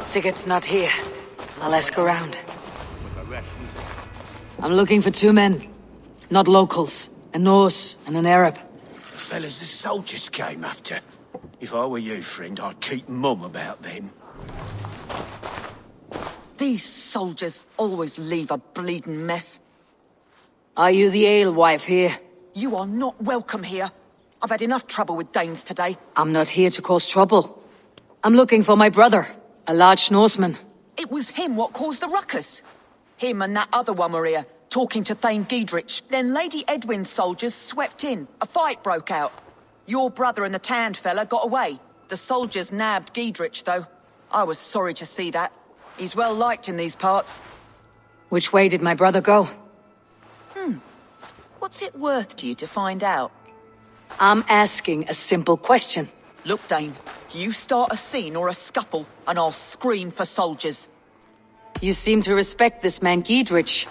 Sigurd's not here. I'll ask around. I'm looking for two men. Not locals. A Norse and an Arab. The fellas the soldiers came after. If I were you, friend, I'd keep mum about them. These soldiers always leave a bleeding mess. Are you the alewife here? You are not welcome here. I've had enough trouble with Danes today. I'm not here to cause trouble. I'm looking for my brother, a large Norseman. It was him what caused the ruckus. Him and that other one were here, talking to Thane Giedrich. Then Lady Edwin's soldiers swept in. A fight broke out. Your brother and the tanned fella got away. The soldiers nabbed Giedrich, though. I was sorry to see that. He's well liked in these parts. Which way did my brother go? What's it worth to you to find out? I'm asking a simple question. Look, Dane, you start a scene or a scuffle, and I'll scream for soldiers. You seem to respect this man Giedrich.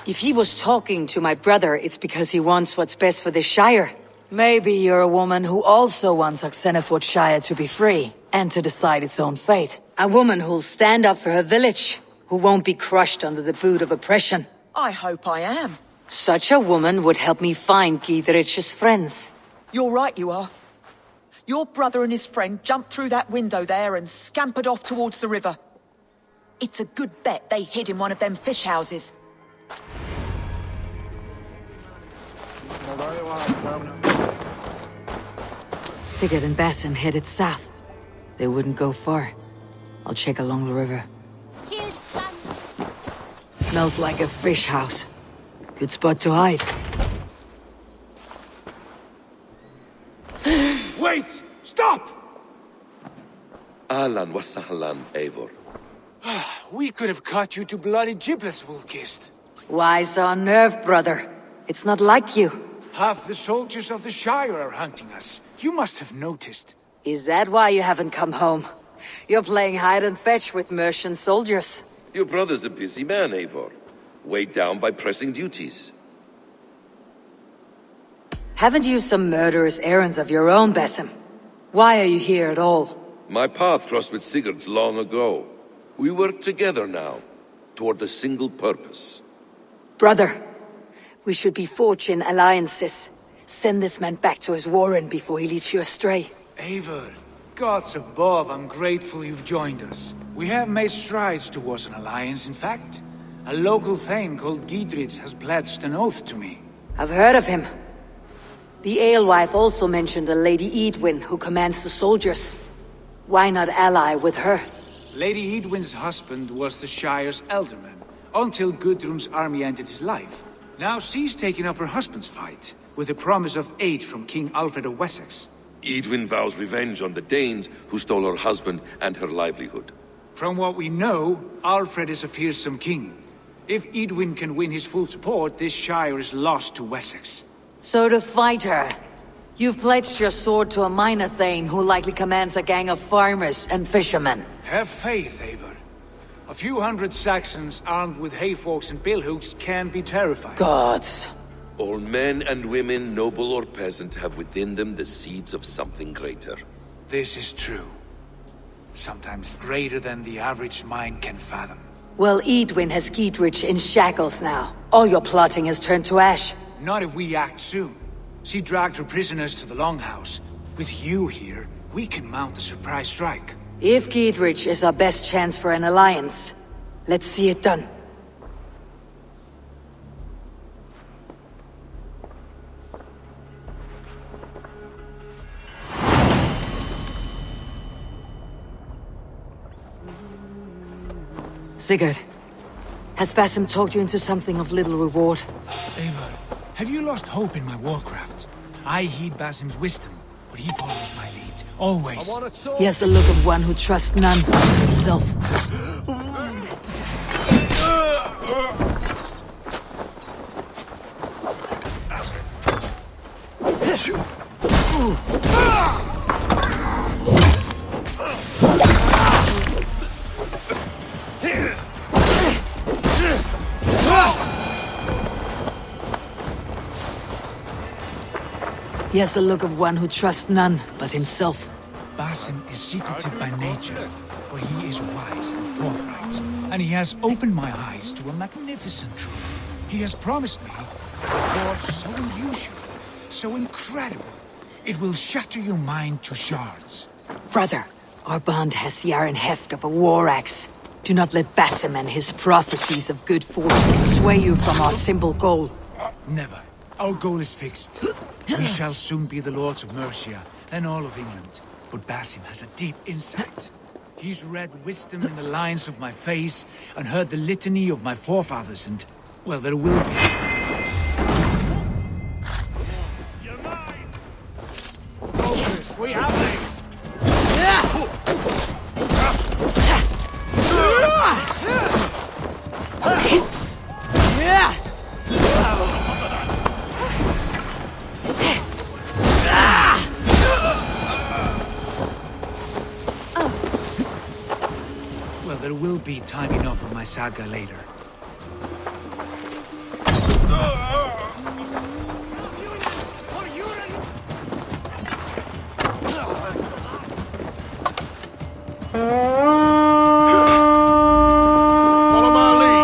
If he was talking to my brother, it's because he wants what's best for this shire. Maybe you're a woman who also wants Oxenford Shire to be free, and to decide its own fate. A woman who'll stand up for her village, who won't be crushed under the boot of oppression. I hope I am. Such a woman would help me find Giedrich's friends. You're right, you are. Your brother and his friend jumped through that window there and scampered off towards the river. It's a good bet they hid in one of them fish houses. Sigurd and Basim headed south. They wouldn't go far. I'll check along the river. Smells like a fish house. Good spot to hide. Wait! Stop! Ahlan wa sahlan, Eivor. We could have cut you to bloody giblets, Wolf-kissed. Why so unnerved, brother? It's not like you. Half the soldiers of the Shire are hunting us. You must have noticed. Is that why you haven't come home? You're playing hide and fetch with Mercian soldiers. Your brother's a busy man, Eivor. Weighed down by pressing duties. Haven't you some murderous errands of your own, Basim? Why are you here at all? My path crossed with Sigurd's long ago. We work together now, toward a single purpose. Brother, we should be forging alliances. Send this man back to his warren before he leads you astray. Eivor, gods above, I'm grateful you've joined us. We have made strides towards an alliance, in fact. A local thane called Giedrich has pledged an oath to me. I've heard of him. The alewife also mentioned a Lady Edwin who commands the soldiers. Why not ally with her? Lady Edwin's husband was the Shire's elderman, until Gudrun's army ended his life. Now she's taken up her husband's fight, with the promise of aid from King Alfred of Wessex. Edwin vows revenge on the Danes who stole her husband and her livelihood. From what we know, Alfred is a fearsome king. If Edwin can win his full support, this Shire is lost to Wessex. So to fight her, you've pledged your sword to a minor thane who likely commands a gang of farmers and fishermen. Have faith, Eivor. A few hundred Saxons armed with hayforks and billhooks can be terrifying. Gods. All men and women, noble or peasant, have within them the seeds of something greater. This is true. Sometimes greater than the average mind can fathom. Well, Edwin has Giedrich in shackles now. All your plotting has turned to ash. Not if we act soon. She dragged her prisoners to the Longhouse. With you here, we can mount a surprise strike. If Giedrich is our best chance for an alliance, let's see it done. Sigurd, has Basim talked you into something of little reward? Eivor, have you lost hope in my warcraft? I heed Basim's wisdom, but he follows my lead, always. He has the look of one who trusts none but himself. He has the look of one who trusts none but himself. Basim is secretive by nature, but he is wise and forthright, and he has opened my eyes to a magnificent truth. He has promised me a reward so unusual, so incredible, it will shatter your mind to shards. Brother, our bond has the iron heft of a war axe. Do not let Basim and his prophecies of good fortune sway you from our simple goal. Never. Our goal is fixed. We shall soon be the lords of Mercia, then all of England. But Basim has a deep insight. He's read wisdom in the lines of my face, and heard the litany of my forefathers, and, well, there will be. You're mine! Focus, we have this! Well, there will be time enough for my saga later. Follow my lead.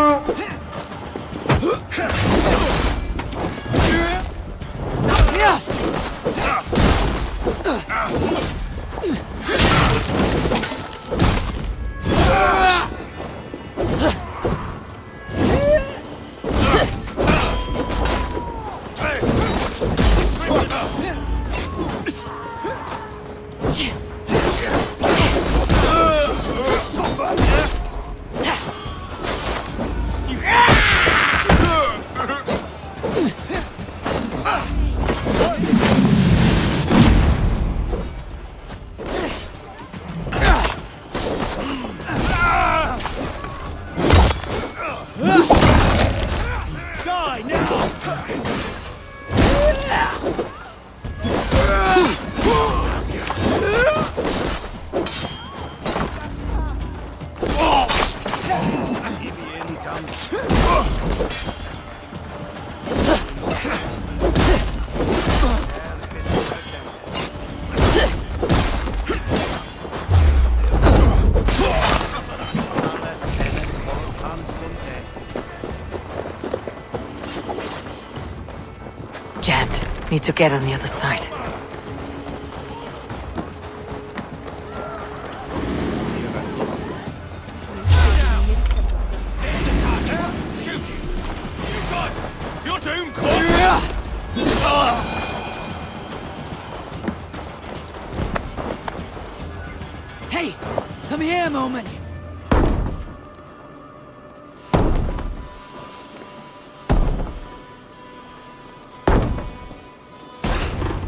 Jammed. Need to get on the other side. You're doomed, Hey, come here a moment.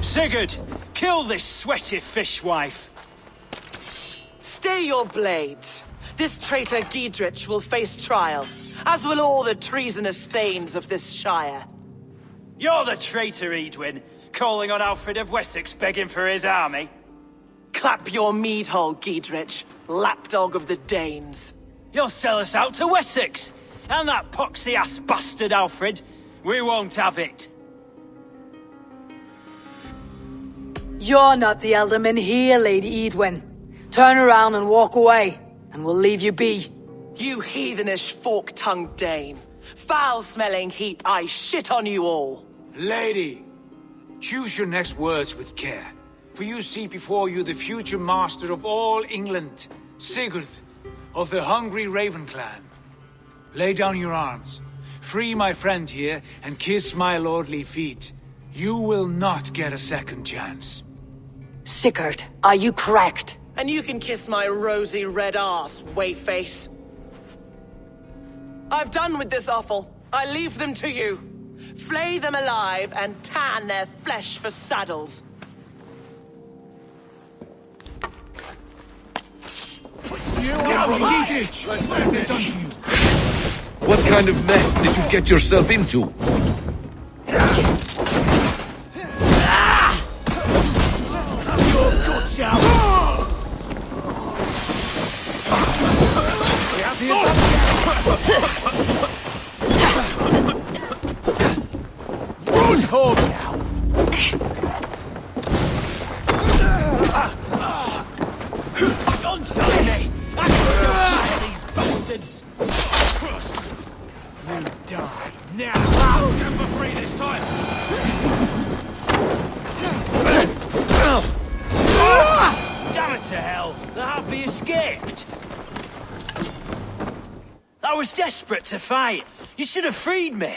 Sigurd, kill this sweaty fishwife. Stay your blades. This traitor Giedrich will face trial, as will all the treasonous thanes of this shire. You're the traitor, Edwin, calling on Alfred of Wessex begging for his army. Clap your mead hole, Giedrich, lapdog of the Danes. You'll sell us out to Wessex, and that poxy-ass bastard Alfred. We won't have it. You're not the alderman here, Lady Edwin. Turn around and walk away, and we'll leave you be. You heathenish fork-tongued Dane. Foul-smelling heap, I shit on you all. Lady, choose your next words with care, for you see before you the future master of all England, Sigurd, of the hungry Raven clan. Lay down your arms, free my friend here, and kiss my lordly feet. You will not get a second chance. Sigurd, are you cracked? And you can kiss my rosy red arse, wayface. I've done with this offal. I leave them to you. Flay them alive and tan their flesh for saddles. Giedrich, what have they done to you? What kind of mess did you get yourself into? Run home now! bastards! You die now! I'll stand for free this time! Damn it to hell! The Happy escaped! I was desperate to fight. You should have freed me.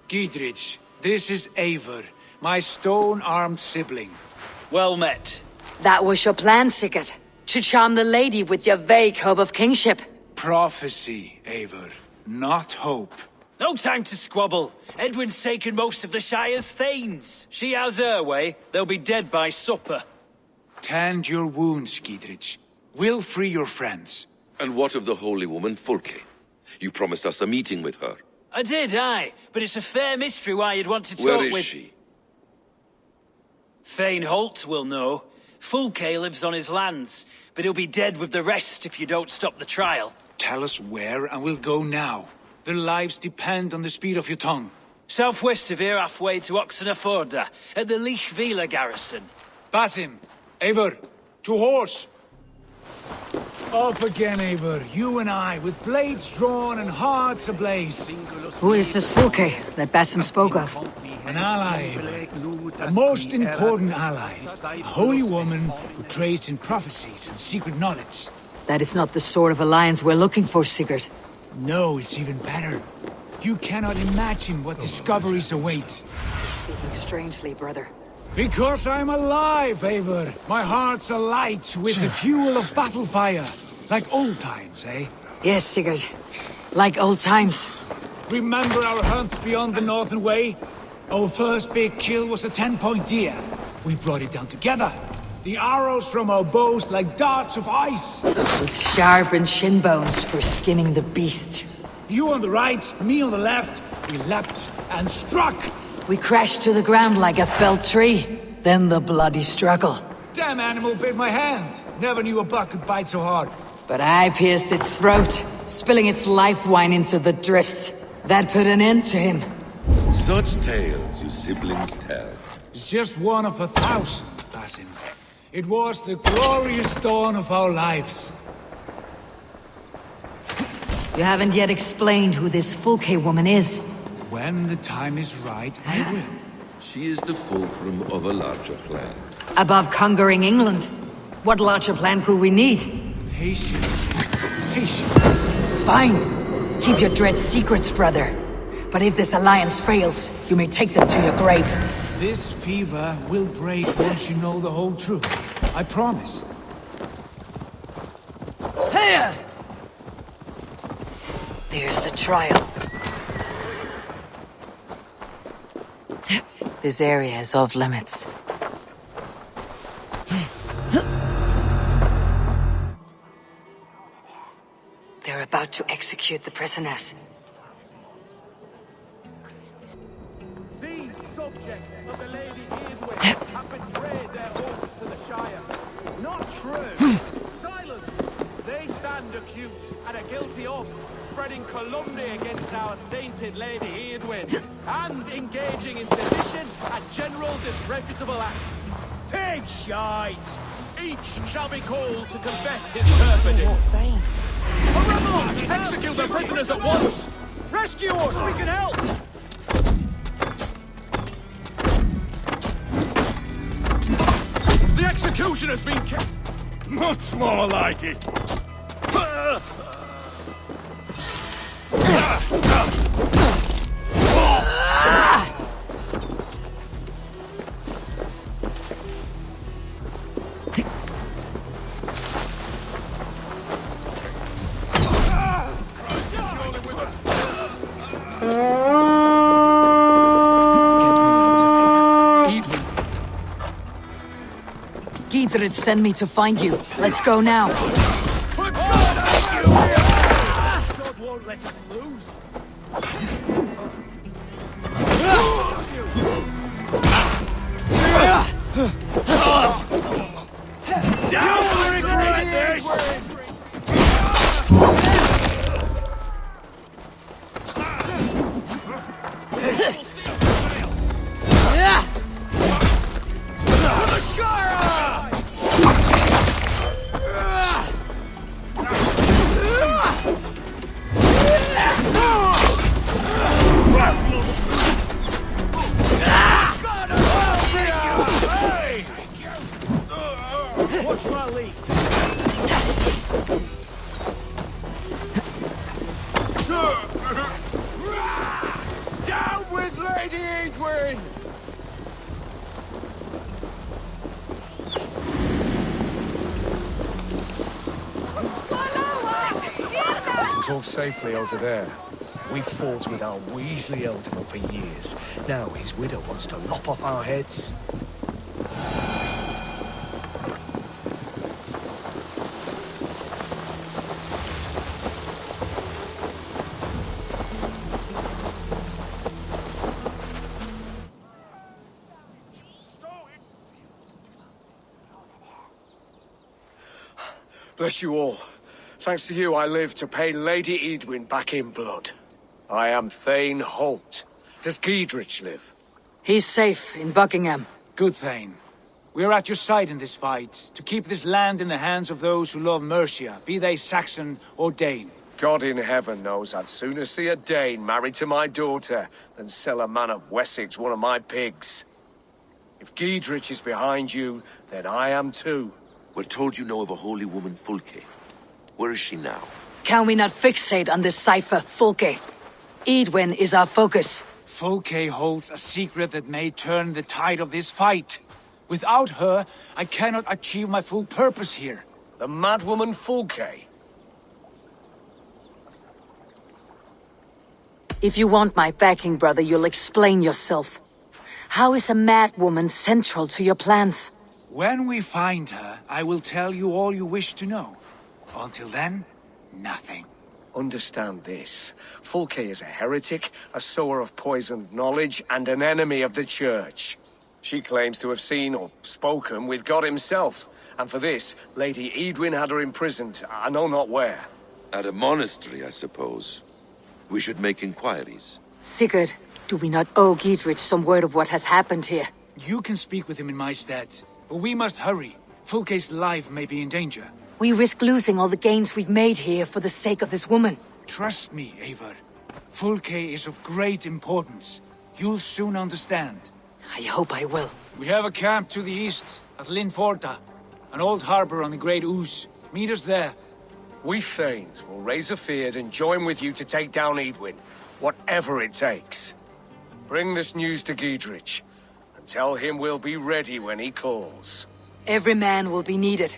Giedrich, this is Eivor, my stone-armed sibling. Well met. That was your plan, Sigurd. To charm the lady with your vague hope of kingship. Prophecy, Eivor, not hope. No time to squabble. Edwin's taken most of the Shire's thanes. She has her way. They'll be dead by supper. Tend your wounds, Giedrich. We'll free your friends. And what of the holy woman Fulke? You promised us a meeting with her. I did, aye. But it's a fair mystery why you'd want to talk Where with... is she? Thane Holt will know. Fulke lives on his lands, but he'll be dead with the rest if you don't stop the trial. Tell us where and we'll go now. Their lives depend on the speed of your tongue. Southwest of here, halfway to Oxenaforda, at the Lichvila garrison. Basim, Eivor, to horse! Off again, Eivor, you and I, with blades drawn and hearts ablaze. Who is this Fulke that Basim spoke of? An ally, Eivor. A most important ally. A holy woman who trades in prophecies and secret knowledge. That is not the sort of alliance we're looking for, Sigurd. No, it's even better. You cannot imagine what discoveries await. You're speaking strangely, brother. Because I'm alive, Eivor. My heart's alight with the fuel of battle fire. Like old times, eh? Yes, Sigurd. Like old times. Remember our hunts beyond the Northern Way? Our first big kill was a 10-point deer. We brought it down together. The arrows from our bows like darts of ice. With sharpened shin bones for skinning the beast. You on the right, me on the left. We leapt and struck. We crashed to the ground like a felled tree. Then the bloody struggle. Damn animal bit my hand. Never knew a buck could bite so hard. But I pierced its throat, spilling its life wine into the drifts. That put an end to him. Such tales you siblings tell. It's just one of 1,000, Basim. It was the glorious dawn of our lives. You haven't yet explained who this Fulke woman is. When the time is right, I will. She is the fulcrum of a larger plan. Above conquering England, what larger plan could we need? Patience. Patience. Fine. Keep your dread secrets, brother. But if this alliance fails, you may take them to your grave. This fever will break once you know the whole truth. I promise. Here! There's the trial. This area is off limits. They're about to execute the prisoners. These subjects of the Lady Eivor have betrayed their oaths to the Shire. Not true. Silence. They stand accused and are guilty of spreading calumny against our sainted Lady Eidwin and engaging in sedition and general disreputable acts. Pig shite! Each shall be called to confess his perfidy. A rebel! Execute the prisoners at once! Rescue us! We can help! The execution has been kept. Much more like it! Giedred sent me to find you. Let's go now. God won't let us lose. Don't regret this! All's all safely over there. We fought with our Weasley Elder for years. Now his widow wants to lop off our heads. Bless you all. Thanks to you, I live to pay Lady Eadwyn back in blood. I am Thane Holt. Does Giedrich live? He's safe in Buckingham. Good, Thane. We are at your side in this fight, to keep this land in the hands of those who love Mercia, be they Saxon or Dane. God in heaven knows I'd sooner see a Dane married to my daughter than sell a man of Wessex one of my pigs. If Giedrich is behind you, then I am too. We're told you know of a holy woman, Fulke. Where is she now? Can we not fixate on this cipher, Fulke? Eadwyn is our focus. Fulke holds a secret that may turn the tide of this fight. Without her, I cannot achieve my full purpose here. The madwoman Fulke? If you want my backing, brother, you'll explain yourself. How is a madwoman central to your plans? When we find her, I will tell you all you wish to know. Until then, nothing. Understand this. Fulke is a heretic, a sower of poisoned knowledge, and an enemy of the Church. She claims to have seen or spoken with God himself, and for this, Lady Eadwyn had her imprisoned, I know not where. At a monastery, I suppose. We should make inquiries. Sigurd, do we not owe Giedrich some word of what has happened here? You can speak with him in my stead, but we must hurry. Fulke's life may be in danger. We risk losing all the gains we've made here for the sake of this woman. Trust me, Eivor. Fulke is of great importance. You'll soon understand. I hope I will. We have a camp to the east, at Linforta. An old harbor on the Great Ouse. Meet us there. We Thanes will raise a feard and join with you to take down Eadwyn, whatever it takes. Bring this news to Giedrich, and tell him we'll be ready when he calls. Every man will be needed.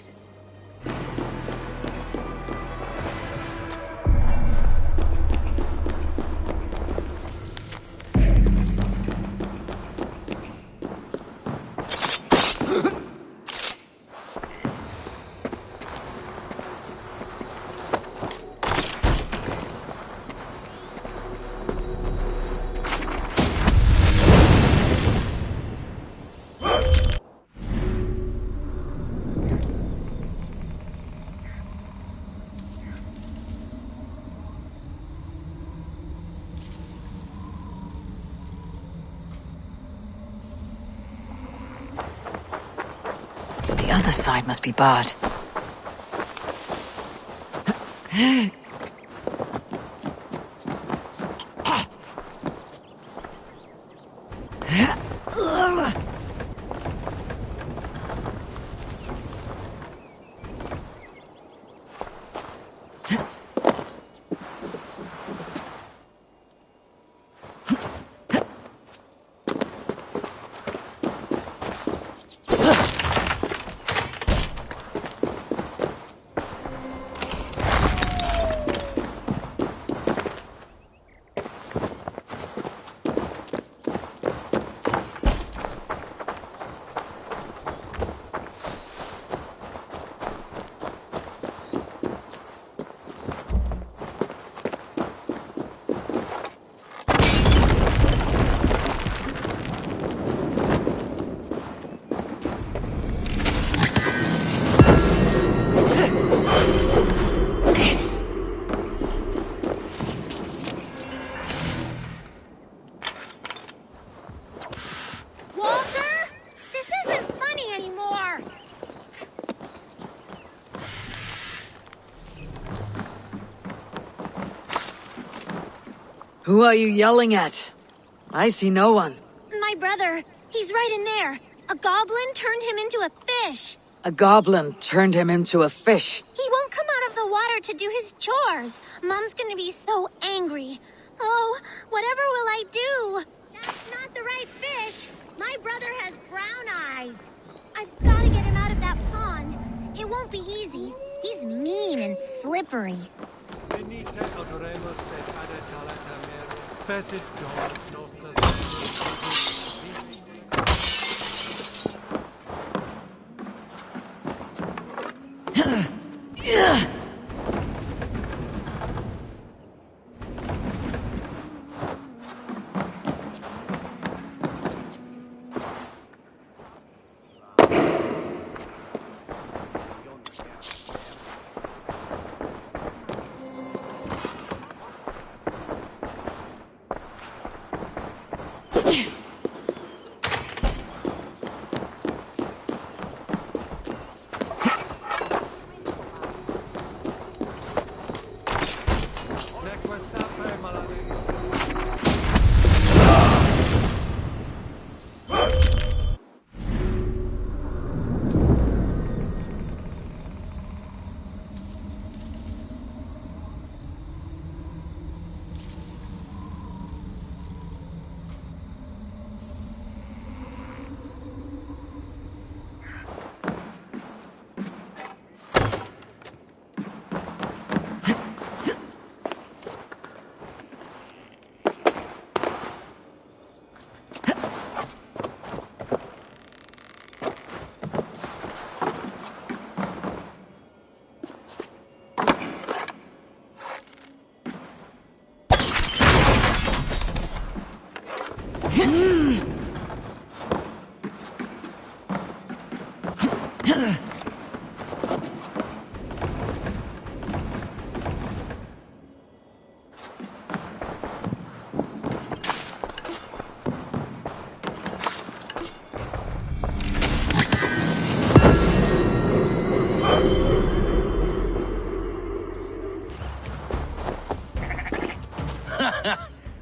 The other side must be barred. Who are you yelling at? I see no one. My brother. He's right in there. A goblin turned him into a fish. A goblin turned him into a fish. He won't come out of the water to do his chores. Mom's gonna be so angry. Oh, whatever will I do? That's not the right fish. My brother has brown eyes. I've gotta get him out of that pond. It won't be easy. He's mean and slippery. Venite odoremus et adetalata mero. Fecit Dominus nostras.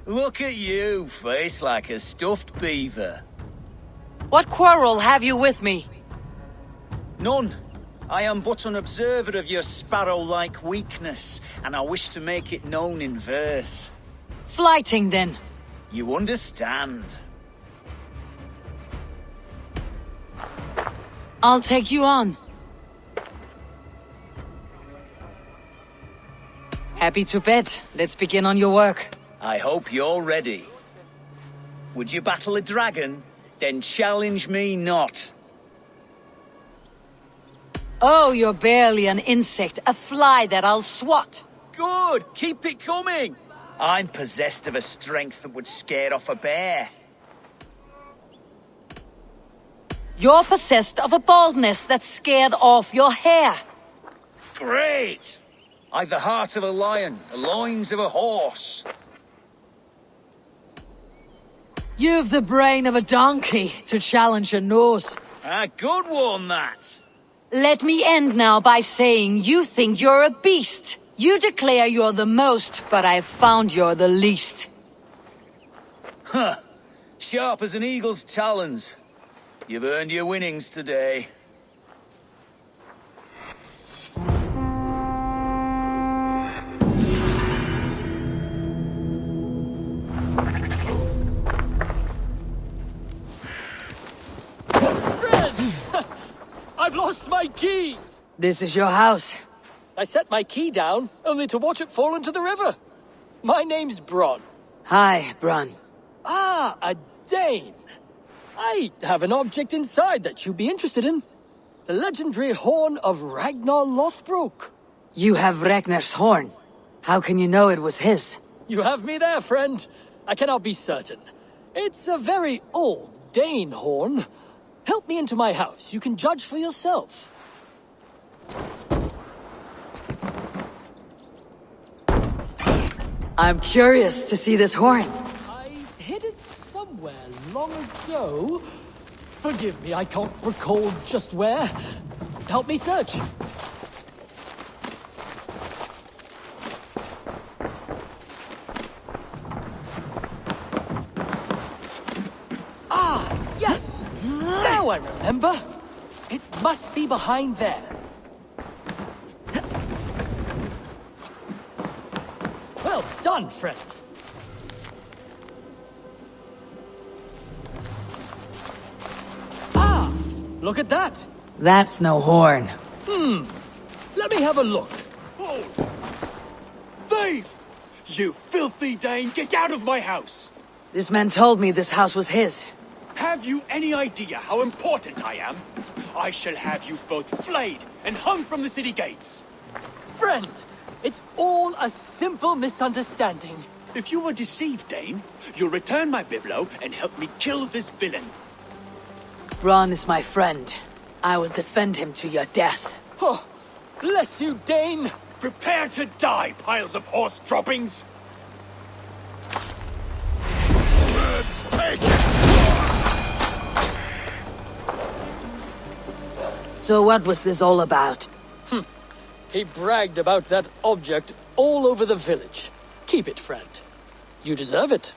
Look at you, face like a stuffed beaver. What quarrel have you with me? None. I am but an observer of your sparrow-like weakness, and I wish to make it known in verse. Flighting, then. You understand. I'll take you on. Happy to bet. Let's begin on your work. I hope you're ready. Would you battle a dragon? Then challenge me not. Oh, you're barely an insect, a fly that I'll swat. Good! Keep it coming! I'm possessed of a strength that would scare off a bear. You're possessed of a baldness that scared off your hair. Great! I've the heart of a lion, the loins of a horse. You've the brain of a donkey to challenge a nose. A good one, that. Let me end now by saying you think you're a beast. You declare you're the most, but I've found you're the least. Huh. Sharp as an eagle's talons. You've earned your winnings today. I've lost my key! This is your house. I set my key down, only to watch it fall into the river. My name's Bron. Hi, Bron. Ah, a Dane. I have an object inside that you'd be interested in. The legendary horn of Ragnar Lothbrok. You have Ragnar's horn. How can you know it was his? You have me there, friend. I cannot be certain. It's a very old Dane horn. Help me into my house. You can judge for yourself. I'm curious to see this horn. I hid it somewhere long ago. Forgive me, I can't recall just where. Help me search. Ah, yes! Now I remember. It must be behind there. Well done, friend. Ah, look at that. That's no horn. Let me have a look. Knave! You filthy Dane, get out of my house! This man told me this house was his. Have you any idea how important I am? I shall have you both flayed and hung from the city gates. Friend, it's all a simple misunderstanding. If you were deceived, Dane, you'll return my biblo and help me kill this villain. Bronn is my friend. I will defend him to your death. Oh, bless you, Dane! Prepare to die, piles of horse droppings! So what was this all about? He bragged about that object all over the village. Keep it, friend. You deserve it.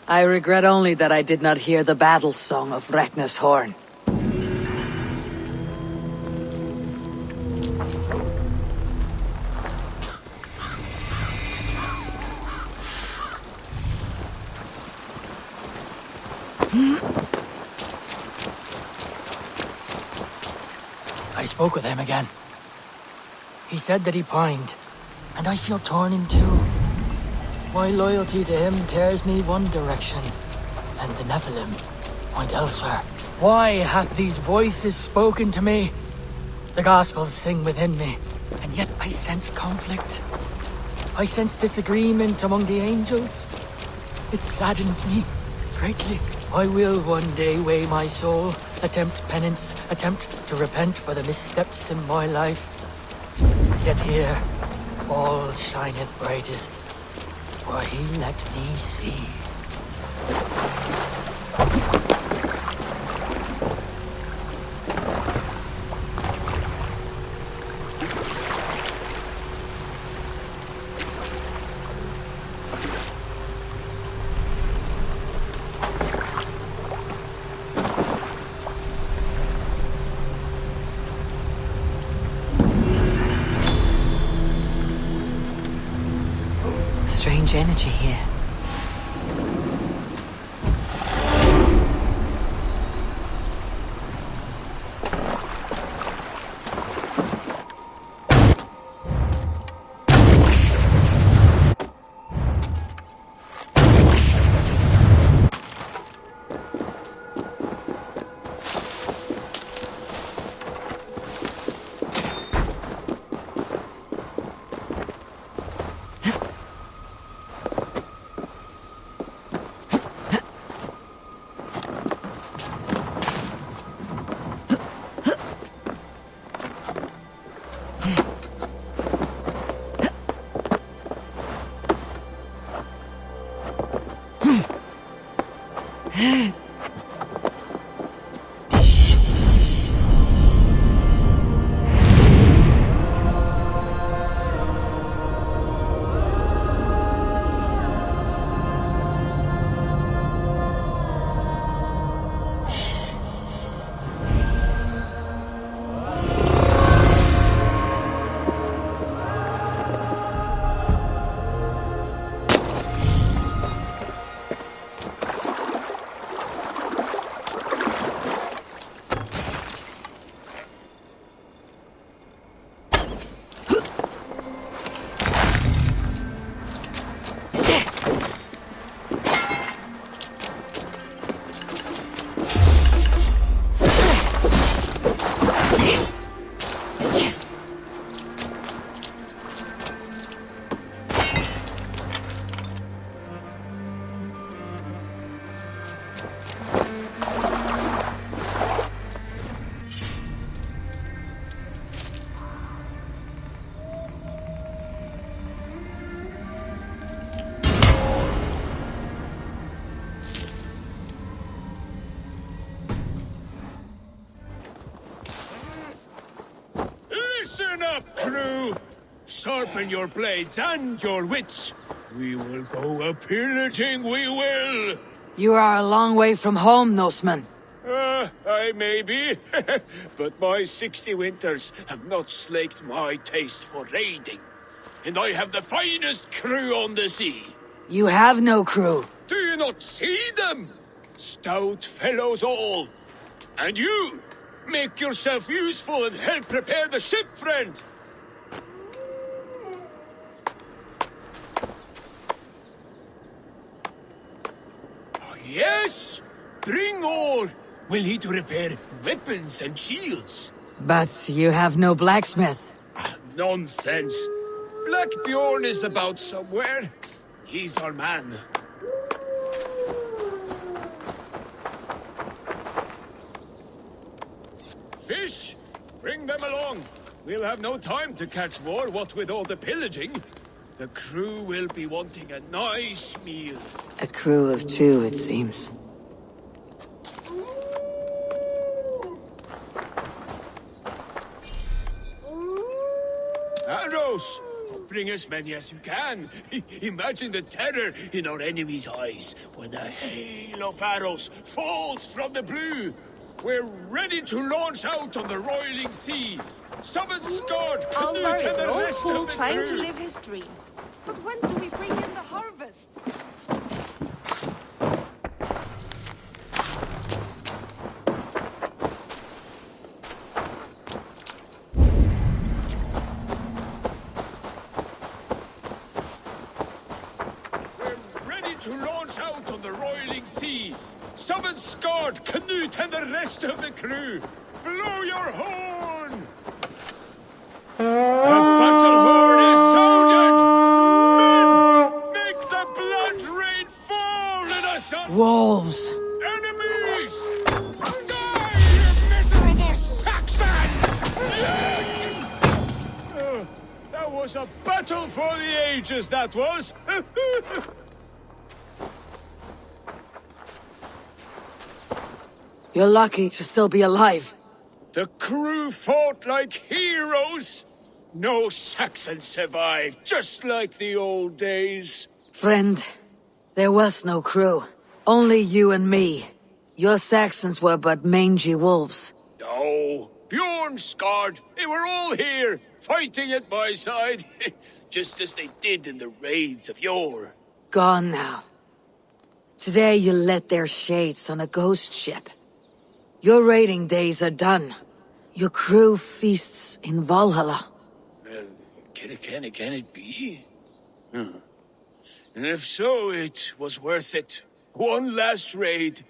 I regret only that I did not hear the battle song of Ragnar's horn. I spoke with him again. He said that he pined, and I feel torn in two. My loyalty to him tears me one direction, and the Nephilim point elsewhere. Why hath these voices spoken to me? The Gospels sing within me, and yet I sense conflict. I sense disagreement among the angels. It saddens me greatly. I will one day weigh my soul, attempt penance, attempt to repent for the missteps in my life. Yet here, all shineth brightest, for he let me see. Strange energy here. Listen up, crew! Sharpen your blades and your wits. We will go a-pillaging, we will! You are a long way from home, Norseman. I may be, but my 60 winters have not slaked my taste for raiding. And I have the finest crew on the sea. You have no crew. Do you not see them? Stout fellows all. And you, make yourself useful and help prepare the ship, friend. Yes! Bring ore! We'll need to repair weapons and shields. But you have no blacksmith. Nonsense. Black Bjorn is about somewhere. He's our man. Fish! Bring them along. We'll have no time to catch more, what with all the pillaging. The crew will be wanting a nice meal. A crew of 2, it seems. Arrows! Bring as many as you can. Imagine the terror in our enemies' eyes when a hail of arrows falls from the blue. We're ready to launch out on the roiling sea. Summon Scott, Eivor Canute, is and an the old rest fool of the trying to crew. live his dream. But when do we bring in the harvest? We're ready to launch out on the roiling sea. Summon Scott, Canute, and the rest of the crew. Blow your horn! The battle horn is sounded! Men, make the blood rain fall in us! Wolves! Enemies! Die, you miserable Saxons! That was a battle for the ages, that was! You're lucky to still be alive. The crew fought like heroes! No Saxon survived, just like the old days. Friend, there was no crew. Only you and me. Your Saxons were but mangy wolves. No, Bjorn, Skard, they were all here, fighting at my side, just as they did in the raids of yore. Gone now. Today you led their shades on a ghost ship. Your raiding days are done. Your crew feasts in Valhalla. Can it be? And if so, it was worth it. One last raid.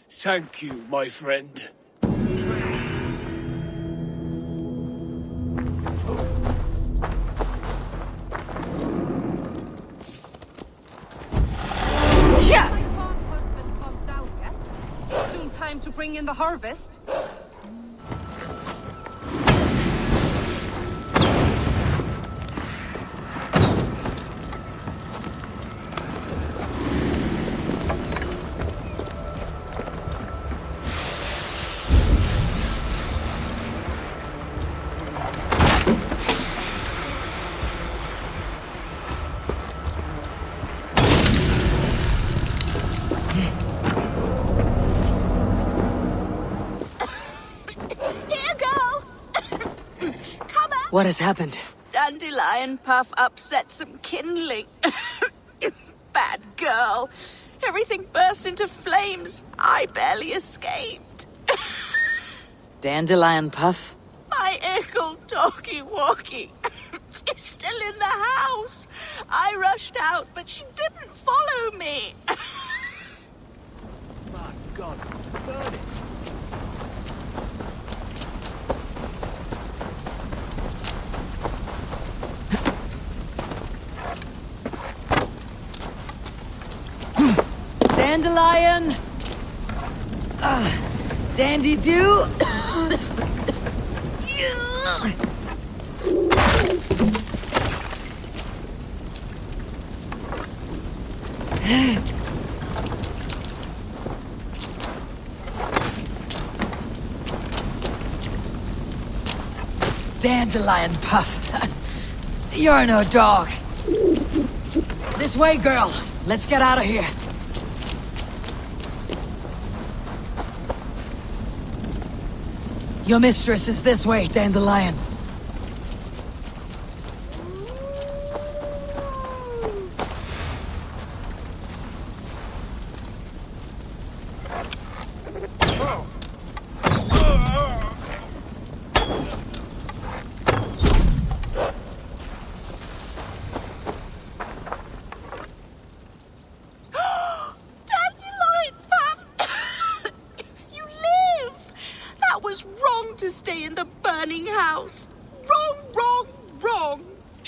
Thank you, my friend. Yeah! My fond husband come down yet? Soon time to bring in the harvest. What has happened? Dandelion Puff upset some kindling. Bad girl. Everything burst into flames. I barely escaped. Dandelion Puff? My ickle talkie-walkie. She's still in the house. I rushed out, but she didn't follow me. My God, it's burning. Dandelion! Dandy-do! Dandelion Puff. You're no dog. This way, girl. Let's get out of here. Your mistress is this way, Dandelion.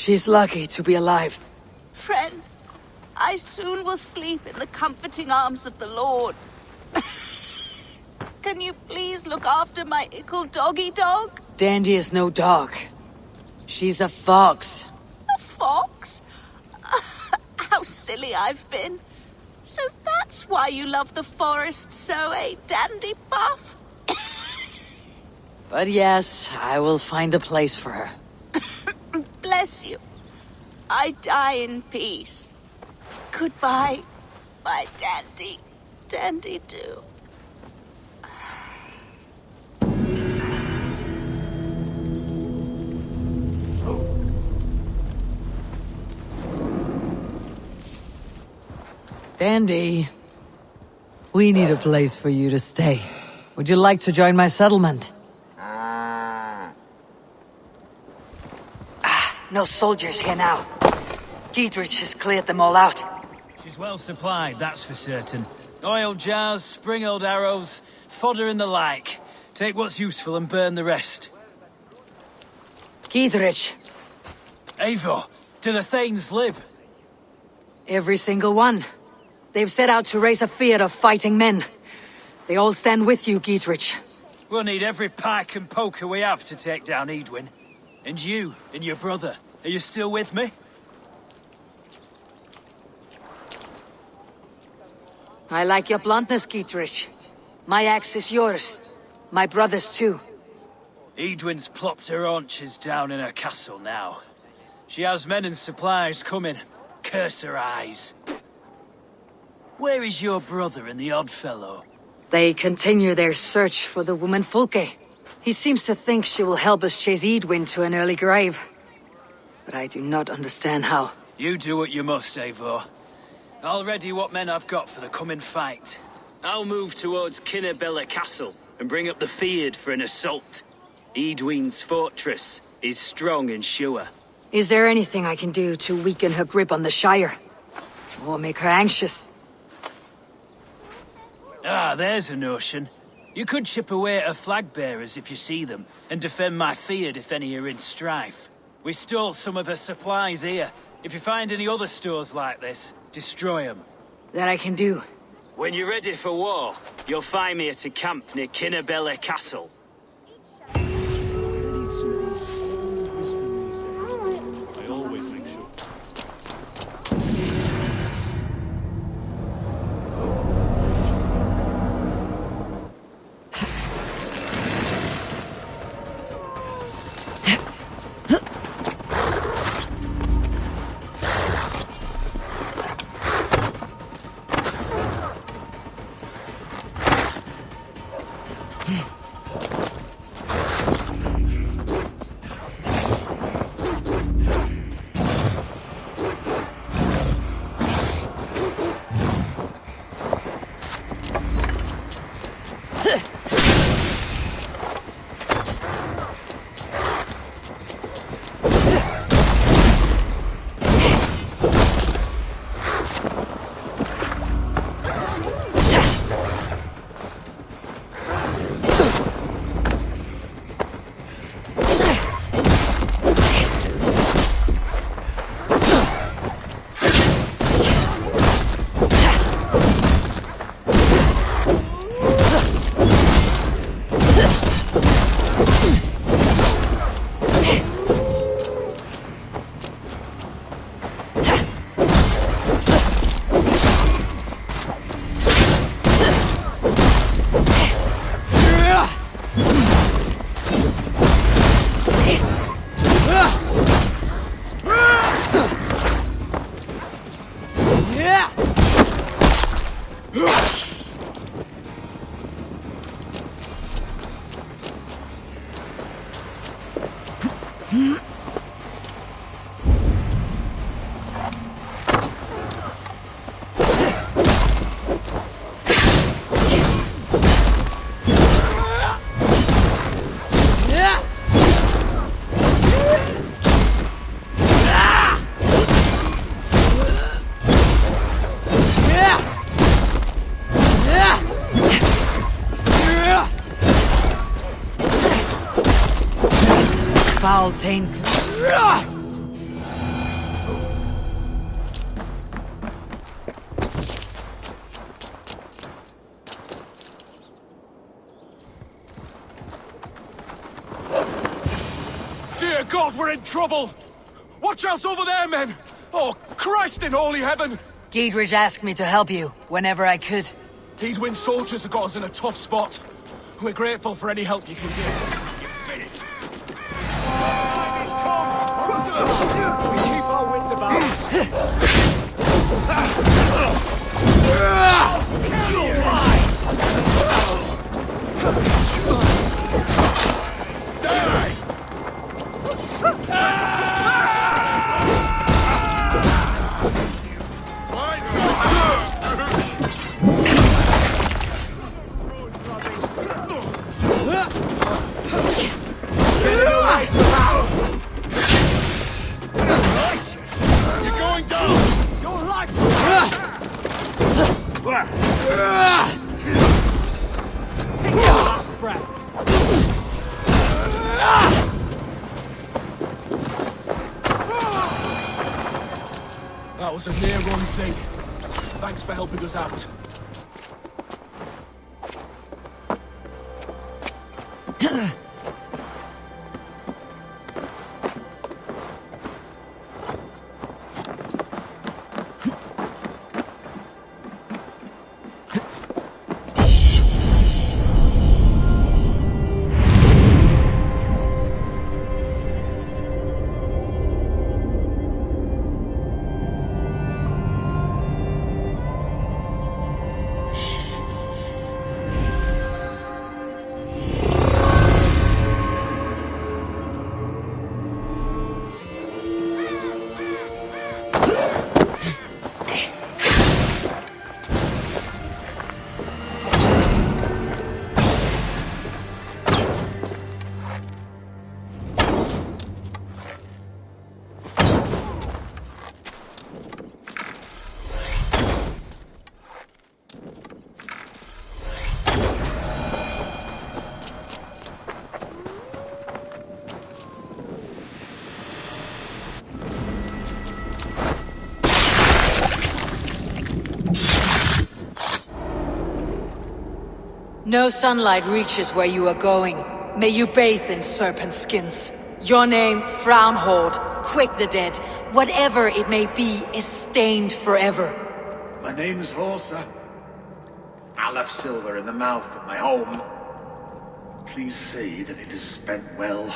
She's lucky to be alive. Friend, I soon will sleep in the comforting arms of the Lord. Can you please look after my ickle doggy dog? Dandy is no dog. She's a fox. A fox? How silly I've been. So that's why you love the forest so, eh, Dandy Buff? But yes, I will find a place for her. Bless you. I die in peace. Goodbye, my Dandy. Dandy too. Dandy, we need a place for you to stay. Would you like to join my settlement? No soldiers here now. Giedrich has cleared them all out. She's well supplied, that's for certain. Oil jars, spring-oiled arrows, fodder and the like. Take what's useful and burn the rest. Giedrich. Eivor, do the Thanes live? Every single one. They've set out to raise a fear of fighting men. They all stand with you, Giedrich. We'll need every pike and poker we have to take down Edwin. And you, and your brother, are you still with me? I like your bluntness, Giedrich. My axe is yours. My brother's too. Edwin's plopped her haunches down in her castle now. She has men and supplies coming. Curse her eyes. Where is your brother and the odd fellow? They continue their search for the woman Fulke. He seems to think she will help us chase Edwin to an early grave. But I do not understand how. You do what you must, Eivor. I'll ready what men I've got for the coming fight. I'll move towards Kinnabella Castle and bring up the Fyrd for an assault. Edwin's fortress is strong and sure. Is there anything I can do to weaken her grip on the Shire? Or make her anxious? Ah, there's a notion. You could chip away at her flag bearers if you see them, and defend my Fyrd if any are in strife. We stole some of her supplies here. If you find any other stores like this, destroy them. That I can do. When you're ready for war, you'll find me at a camp near Kinnabella Castle. Foul taint. God, we're in trouble! Watch out over there, men! Oh, Christ in holy heaven! Giedrich asked me to help you whenever I could. Eadwin's soldiers have got us in a tough spot. We're grateful for any help you can give. We keep our wits about You're going down! your life! Take your last breath. That was a near-run thing. Thanks for helping us out. No sunlight reaches where you are going. May you bathe in serpent skins. Your name, Frownhold, Quick the Dead, whatever it may be, is stained forever. My name's Horsa. I left silver in the mouth of my home. Please say that it is spent well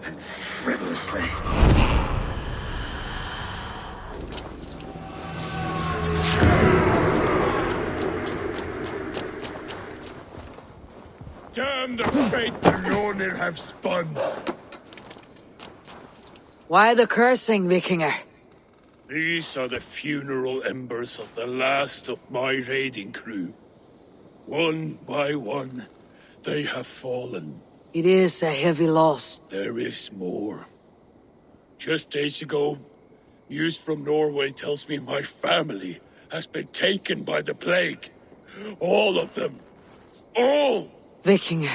and frivolously. Damn the fate the Nornir have spun! Why the cursing, Vikinger? These are the funeral embers of the last of my raiding crew. One by one, they have fallen. It is a heavy loss. There is more. Just days ago, news from Norway tells me my family has been taken by the plague. All of them. All! Vikinger.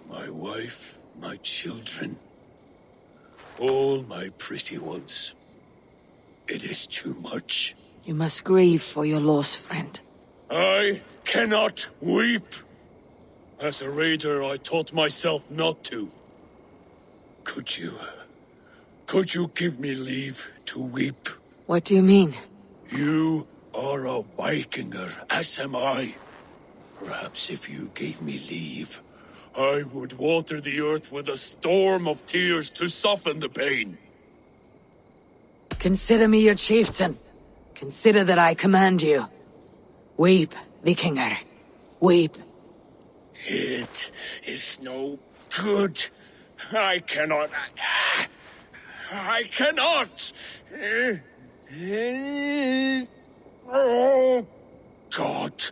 My wife, my children. All my pretty ones. It is too much. You must grieve for your lost friend. I cannot weep. As a raider, I taught myself not to. Could you give me leave to weep? What do you mean? You are a Vikinger, as am I. Perhaps if you gave me leave, I would water the earth with a storm of tears to soften the pain. Consider me your chieftain. Consider that I command you. Weep, Vikinger. Weep. It is no good. I cannot. I cannot. Oh, God.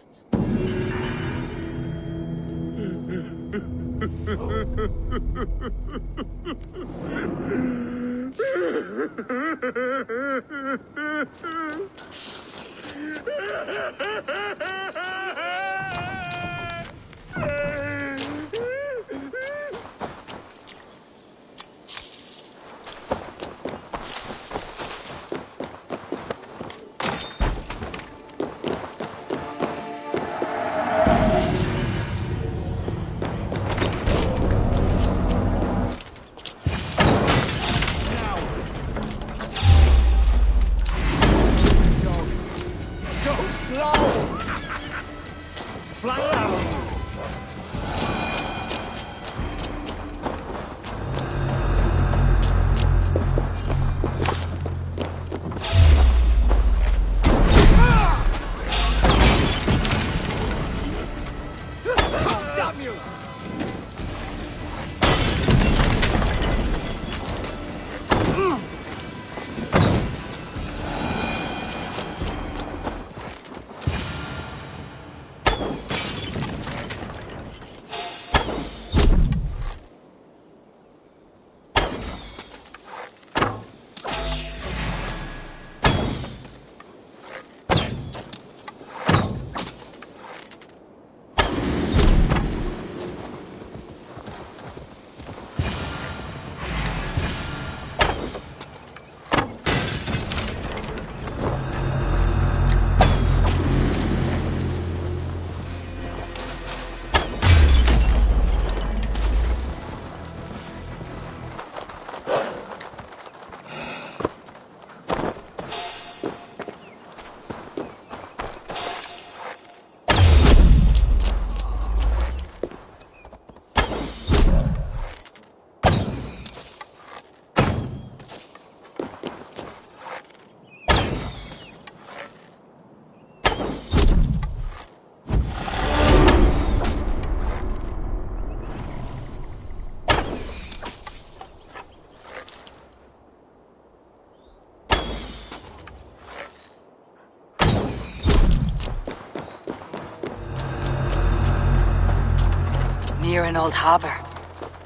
near an old harbor.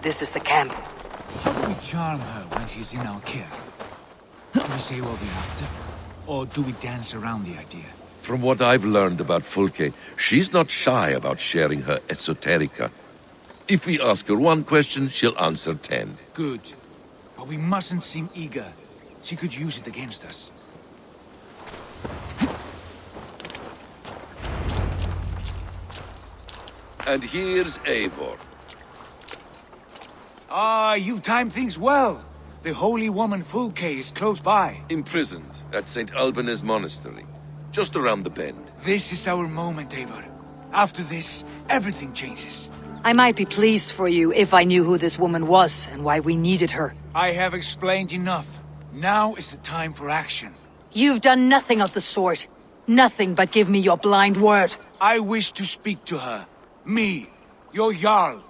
This is the camp. How do we charm her when she's in our care? Do we say what we're after? Or do we dance around the idea? From what I've learned about Fulke, she's not shy about sharing her esoterica. If we ask her one question, she'll answer 10. Good. But we mustn't seem eager. She could use it against us. And here's Eivor. Ah, you timed things well. The holy woman Fulke is close by. Imprisoned at St. Alban's monastery, just around the bend. This is our moment, Eivor. After this, everything changes. I might be pleased for you if I knew who this woman was and why we needed her. I have explained enough. Now is the time for action. You've done nothing of the sort. Nothing but give me your blind word. I wish to speak to her. Me, your Jarl.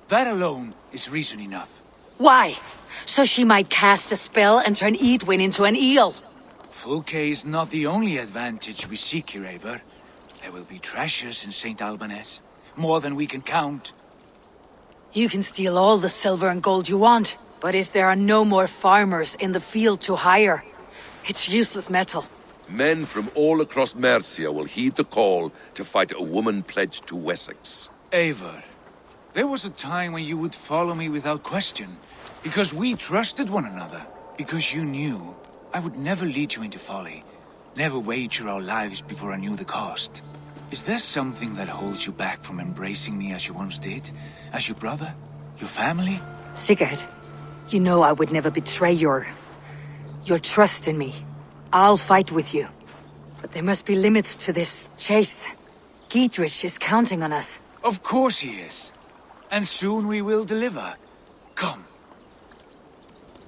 That alone is reason enough. Why? So she might cast a spell and turn Eadwyn into an eel. Fulke is not the only advantage we seek here, Eivor. There will be treasures in St. Alban's. More than we can count. You can steal all the silver and gold you want, but if there are no more farmers in the field to hire, it's useless metal. Men from all across Mercia will heed the call to fight a woman pledged to Wessex. Eivor, there was a time when you would follow me without question, because we trusted one another, because you knew I would never lead you into folly, never wager our lives before I knew the cost. Is there something that holds you back from embracing me as you once did? As your brother? Your family? Sigurd, you know I would never betray your trust in me. I'll fight with you. But there must be limits to this chase. Giedrich is counting on us. Of course he is. And soon we will deliver. Come.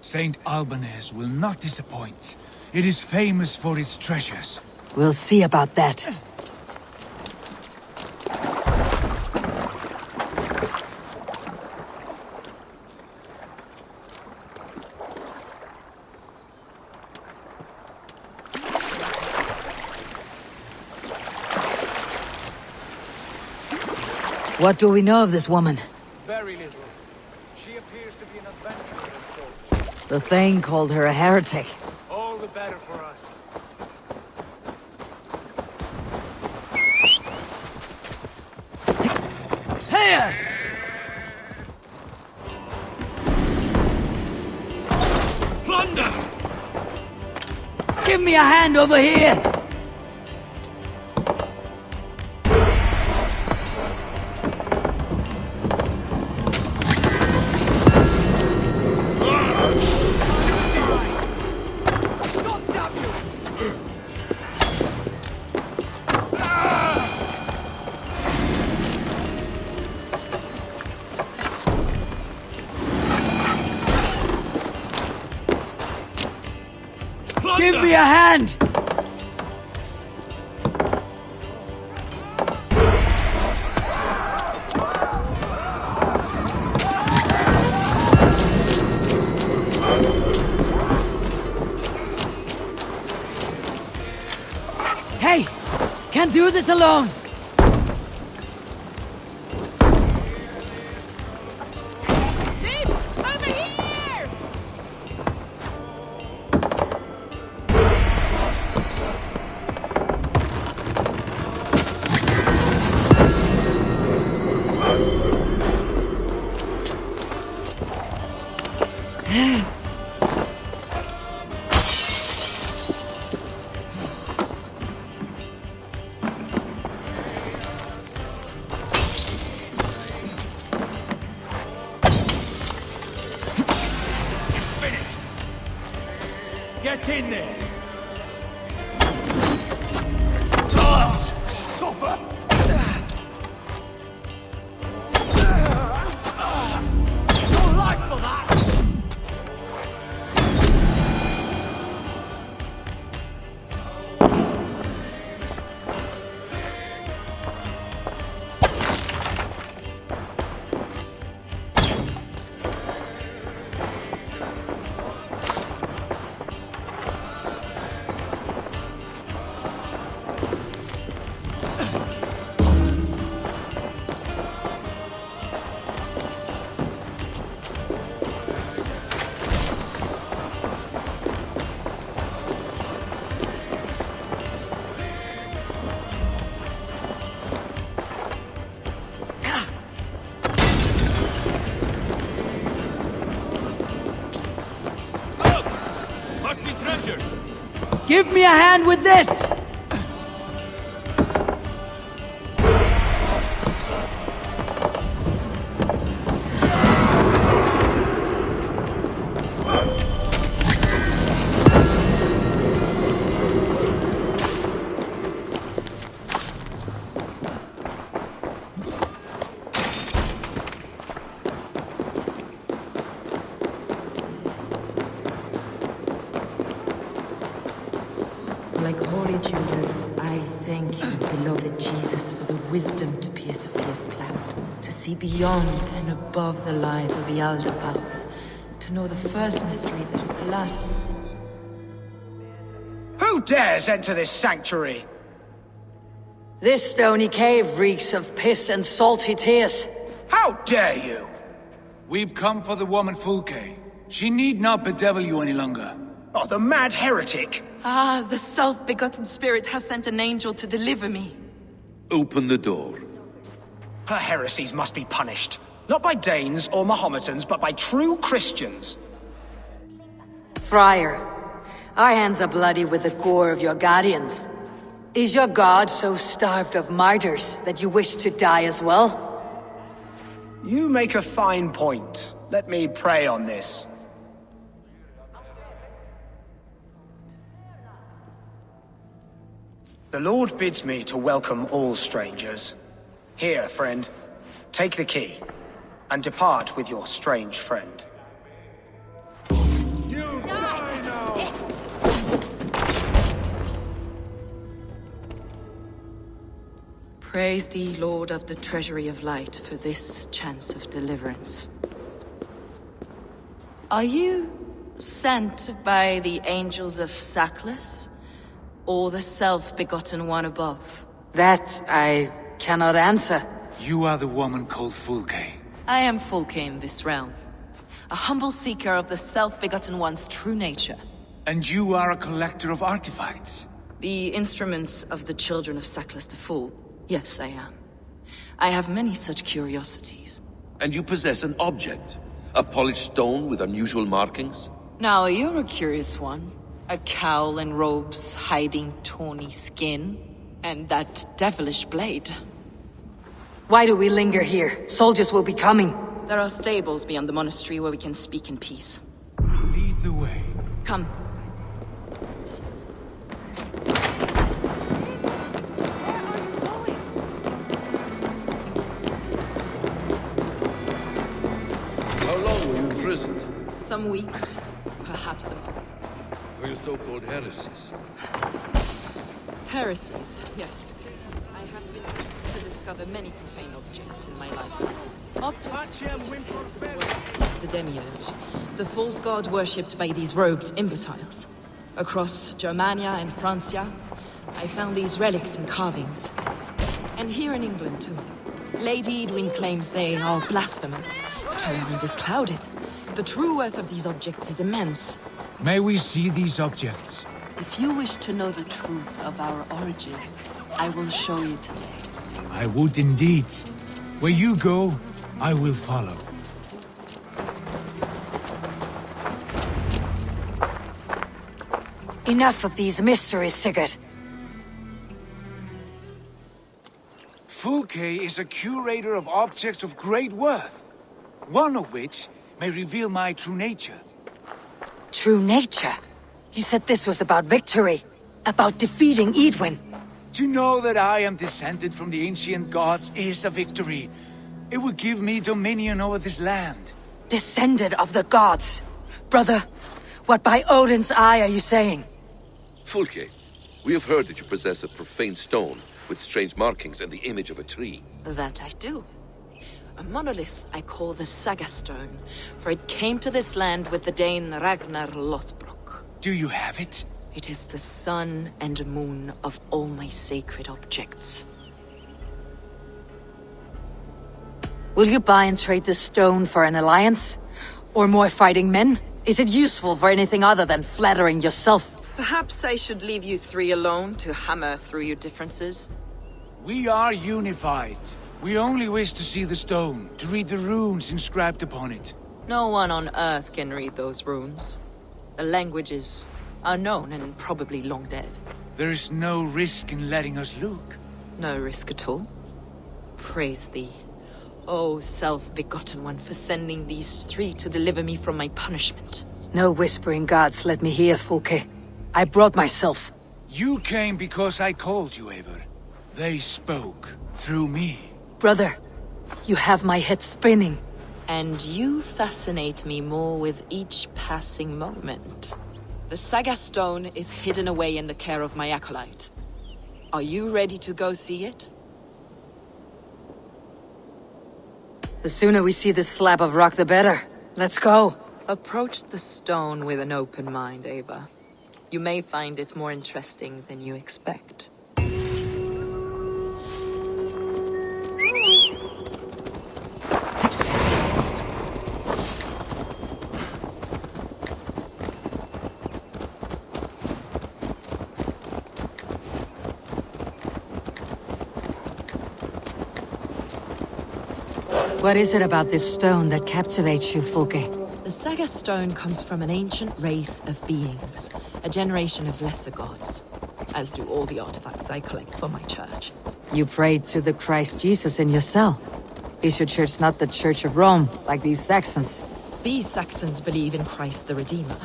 St. Alban's will not disappoint. It is famous for its treasures. We'll see about that. What do we know of this woman? Very little. She appears to be an adventurer of sorts. The Thane called her a heretic. All the better for us. Here! Plunder! Give me a hand over here! Give me a hand! Hey! Can't do this alone! Get in there! God! Suffer! Your life for that! treasure! Give me a hand with this! Like holy Judas, I thank you, beloved Jesus, for the wisdom to pierce a fierce cloud, to see beyond and above the lies of the elder path, to know the first mystery that is the last. Who dares enter this sanctuary? This stony cave reeks of piss and salty tears. How dare you? We've come for the woman Fulke. She need not bedevil you any longer. Oh, the mad heretic! Ah, the self-begotten spirit has sent an angel to deliver me. Open the door. Her heresies must be punished. Not by Danes or Mahometans, but by true Christians. Friar, our hands are bloody with the gore of your guardians. Is your god so starved of martyrs that you wish to die as well? You make a fine point. Let me pray on this. The Lord bids me to welcome all strangers. Here, friend, take the key, and depart with your strange friend. You die now! Praise thee, Lord of the Treasury of Light, for this chance of deliverance. Are you sent by the angels of Sackless, or the self-begotten one above? That I cannot answer. You are the woman called Fulke. I am Fulke in this realm, a humble seeker of the self-begotten one's true nature. And you are a collector of artifacts? The instruments of the children of Sackless the Fool. Yes, I am. I have many such curiosities. And you possess an object? A polished stone with unusual markings? Now, you're a curious one. A cowl and robes hiding tawny skin. And that devilish blade. Why do we linger here? Soldiers will be coming. There are stables beyond the monastery where we can speak in peace. Lead the way. Come. How long were you imprisoned? Some weeks, perhaps a month. For your so-called heresies? Heresies, yes. I have been able to discover many profane objects in my life. The demiurge, the false god worshipped by these robed imbeciles. Across Germania and Francia, I found these relics and carvings. And here in England, too. Lady Edwin claims they are blasphemous. Her mind is clouded. The true worth of these objects is immense. May we see these objects? If you wish to know the truth of our origins, I will show you today. I would indeed. Where you go, I will follow. Enough of these mysteries, Sigurd. Fulke is a curator of objects of great worth, one of which may reveal my true nature. True nature? You said this was about victory, about defeating Edwin. To know that I am descended from the ancient gods is a victory. It will give me dominion over this land. Descended of the gods? Brother, what by Odin's eye are you saying? Fulke, we have heard that you possess a profane stone with strange markings and the image of a tree. That I do. A monolith I call the Saga Stone, for it came to this land with the Dane Ragnar Lothbrok. Do you have it? It is the sun and moon of all my sacred objects. Will you buy and trade this stone for an alliance? Or more fighting men? Is it useful for anything other than flattering yourself? Perhaps I should leave you three alone to hammer through your differences. We are unified. We only wish to see the stone, to read the runes inscribed upon it. No one on Earth can read those runes. The language is Unknown and probably long dead. There is no risk in letting us look. No risk at all. Praise thee, O self-begotten one, for sending these three to deliver me from my punishment. No whispering gods let me hear, Fulke. I brought myself. You came because I called you, Eivor. They spoke through me. Brother, you have my head spinning. And you fascinate me more with each passing moment. The Saga Stone is hidden away in the care of my acolyte. Are you ready to go see it? The sooner we see this slab of rock, the better. Let's go. Approach the stone with an open mind, Eivor. You may find it more interesting than you expect. What is it about this stone that captivates you, Fulke? The Saga Stone comes from an ancient race of beings, a generation of lesser gods, as do all the artifacts I collect for my church. You prayed to the Christ Jesus in your cell. Is your church not the Church of Rome, like these Saxons? These Saxons believe in Christ the Redeemer,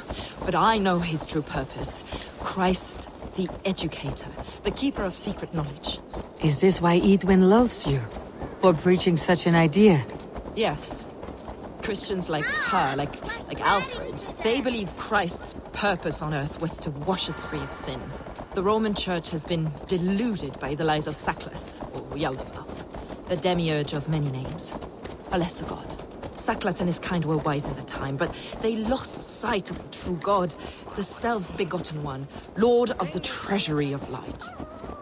but I know his true purpose. Christ the Educator, the keeper of secret knowledge. Is this why Eidwin loathes you? For preaching such an idea? Yes. Christians like her, like Alfred, they believe Christ's purpose on earth was to wash us free of sin. The Roman Church has been deluded by the lies of Saclas, or Yaldabaoth, the demiurge of many names. A lesser god. Saclas and his kind were wise in their time, but they lost sight of the true god, the self-begotten one, lord of the treasury of light.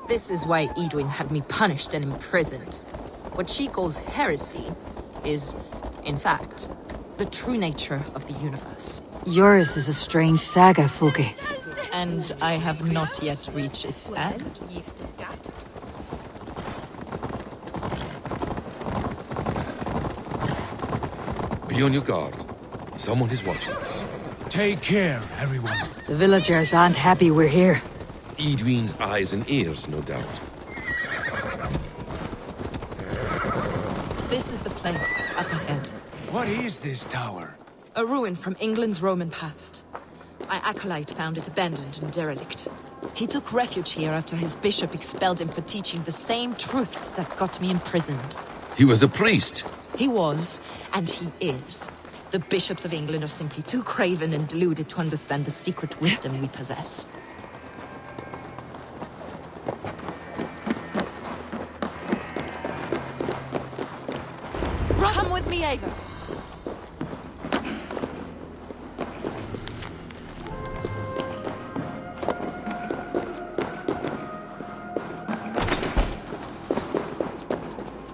This is why Eidwin had me punished and imprisoned. What she calls heresy is, in fact, the true nature of the universe. Yours is a strange saga, Fulke. And I have not yet reached its end. Be on your guard. Someone is watching us. Take care, everyone. The villagers aren't happy we're here. Eidwin's eyes and ears, no doubt. This is the place up ahead. What is this tower? A ruin from England's Roman past. My acolyte found it abandoned and derelict. He took refuge here after his bishop expelled him for teaching the same truths that got me imprisoned. He was a priest. He was, and he is. The bishops of England are simply too craven and deluded to understand the secret wisdom we possess. Come with me, Eivor.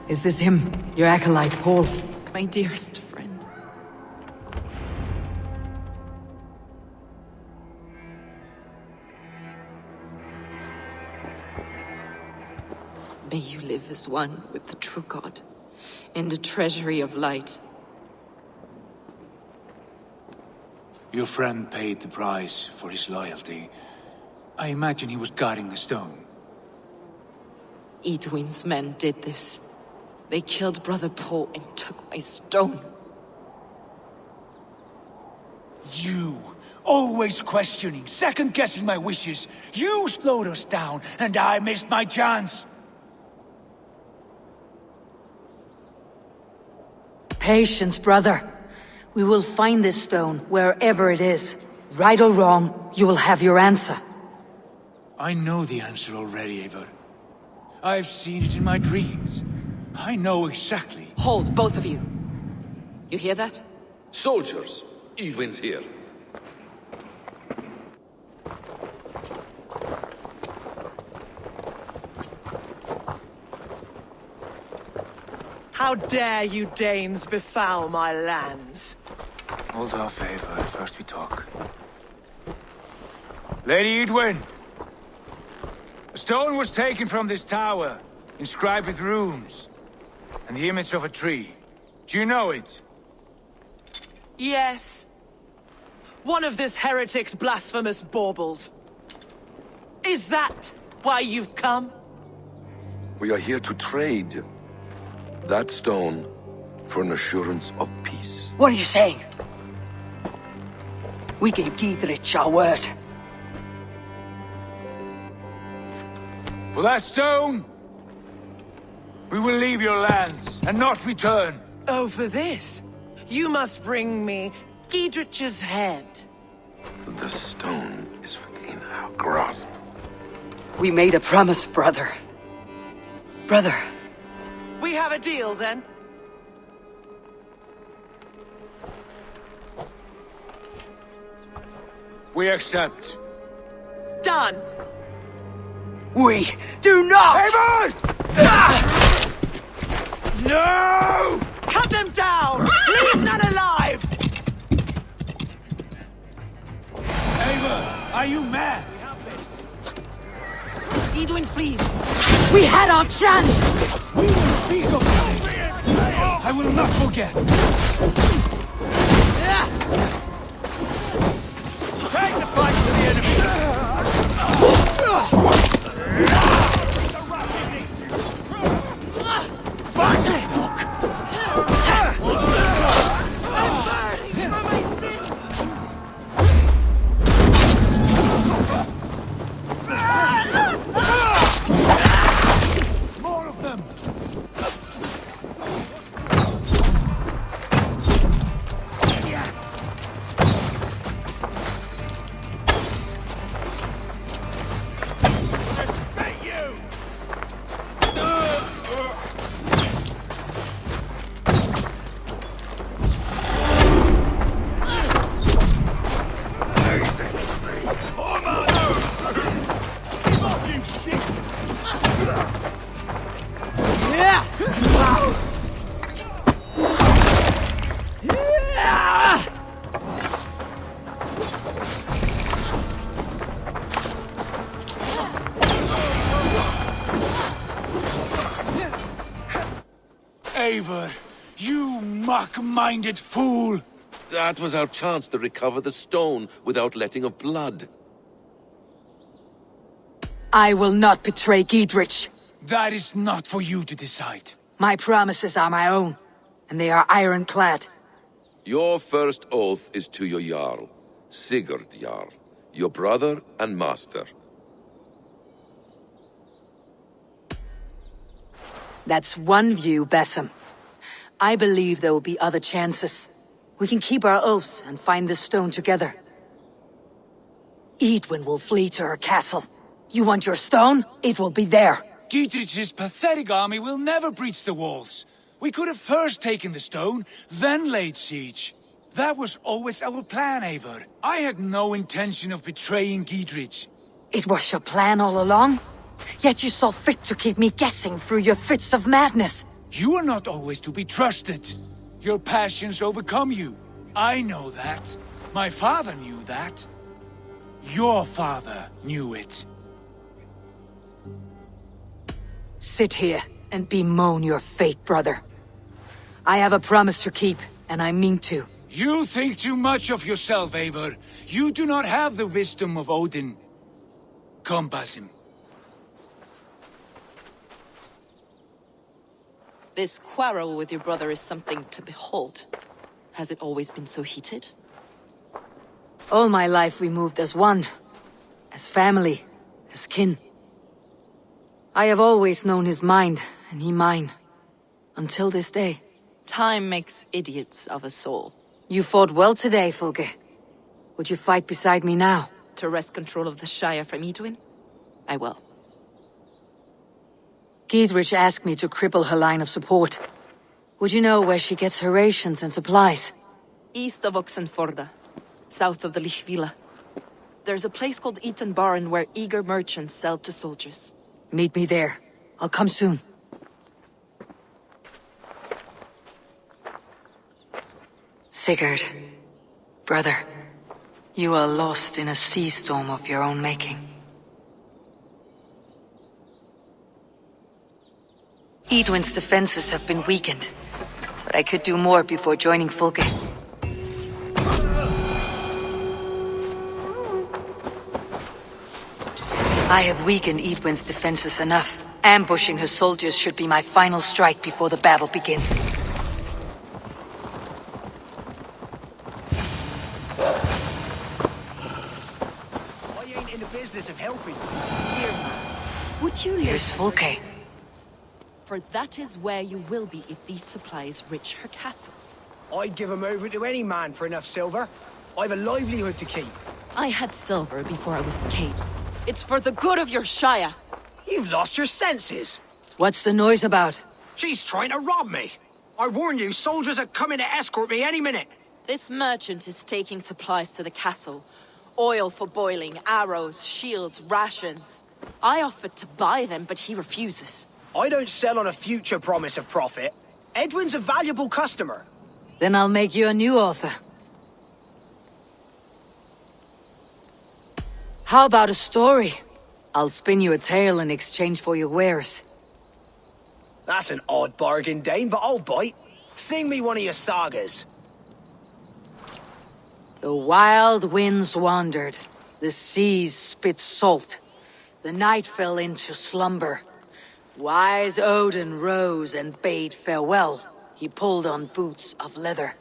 Is this him? Your acolyte, Paul? My dearest friend. May you live as one with the true God, in the treasury of light. Your friend paid the price for his loyalty. I imagine he was guarding the stone. Eidwin's men did this. They killed Brother Paul and took my stone. You, always questioning, second-guessing my wishes. You slowed us down, and I missed my chance. Patience, brother. We will find this stone, wherever it is. Right or wrong, you will have your answer. I know the answer already, Eivor. I've seen it in my dreams. I know exactly. Hold, both of you. You hear that? Soldiers, Eidwin's here. How dare you Danes befoul my lands? Hold off, Eivor. First we talk. Lady Eidwin! A stone was taken from this tower, inscribed with runes, and the image of a tree. Do you know it? Yes. one of this heretic's blasphemous baubles. Is that why you've come? We are here to trade that stone for an assurance of peace. What are you saying? We gave Giedrich our word. For that stone, we will leave your lands and not return. Oh, for this? You must bring me Giedrich's head. The stone is within our grasp. We made a promise, brother. Brother. We have a deal, then? We accept. Done. We do not! Eivor! No! Cut them down! Leave none alive! Eivor, are you mad? Edwin flees. We had our chance! We will speak of this. I will not forget. Take the fight to the enemy. More of them. Eivor, you mock-minded fool! That was our chance to recover the stone without letting of blood. I will not betray Giedrich. That is not for you to decide. My promises are my own, and they are ironclad. Your first oath is to your Jarl, Sigurd Jarl, your brother and master. That's one view, Bassam. I believe there will be other chances. We can keep our oaths and find this stone together. Edwin will flee to her castle. You want your stone? It will be there. Giedrich's pathetic army will never breach the walls. We could have first taken the stone, then laid siege. That was always our plan, Eivor. I had no intention of betraying Giedrich. It was your plan all along? Yet you saw fit to keep me guessing through your fits of madness. You are not always to be trusted. Your passions overcome you. I know that. My father knew that. Your father knew it. Sit here and bemoan your fate, brother. I have a promise to keep, and I mean to. You think too much of yourself, Eivor. You do not have the wisdom of Odin. Encompassing. This quarrel with your brother is something to behold. Has it always been so heated? All my life we moved as one. As family. As kin. I have always known his mind, and he mine. Until this day. Time makes idiots of us all. You fought well today, Fulge. Would you fight beside me now? To wrest control of the Shire from Edwin? I will. Giedrich asked me to cripple her line of support. Would you know where she gets her rations and supplies? East of Oxenforda, south of the Lichvila. There's a place called Eaton Barn where eager merchants sell to soldiers. Meet me there. I'll come soon. Sigurd, brother, you are lost in a sea storm of your own making. Edwin's defenses have been weakened, but I could do more before joining Fulke. I have weakened Eadwyn's defenses enough. Ambushing her soldiers should be my final strike before the battle begins. I ain't in the business of helping. Dear man, would you Here's listen? Fulke. For that is where you will be if these supplies reach her castle. I'd give 'em over to any man for enough silver. I've a livelihood to keep. I had silver before I was caged. It's for the good of your shire. You've lost your senses. What's the noise about? She's trying to rob me. I warn you, soldiers are coming to escort me any minute. This merchant is taking supplies to the castle. Oil for boiling, arrows, shields, rations. I offered to buy them, but he refuses. I don't sell on a future promise of profit. Edwin's a valuable customer. Then I'll make you a new author. How about a story? I'll spin you a tale in exchange for your wares. That's an odd bargain, Dane, but I'll bite. Sing me one of your sagas. The wild winds wandered. The seas spit salt. The night fell into slumber. Wise Odin rose and bade farewell. He pulled on boots of leather.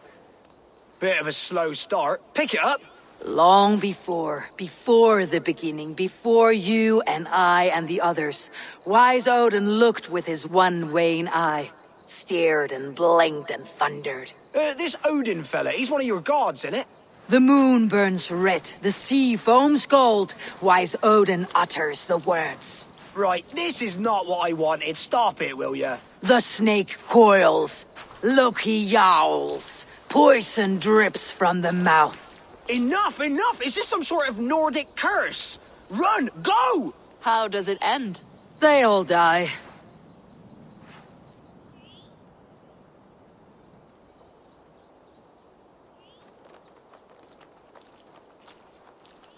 Bit of a slow start. Pick it up. Long before the beginning, before you and I and the others, wise Odin looked with his one wan eye, stared and blinked and thundered. This Odin fella, he's one of your gods, isn't it? The moon burns red, the sea foams gold, wise Odin utters the words. Right, this is not what I wanted. Stop it, will ya? The snake coils, Loki yowls, poison drips from the mouth. Enough, enough! Is this some sort of Nordic curse? Run! Go! How does it end? They all die.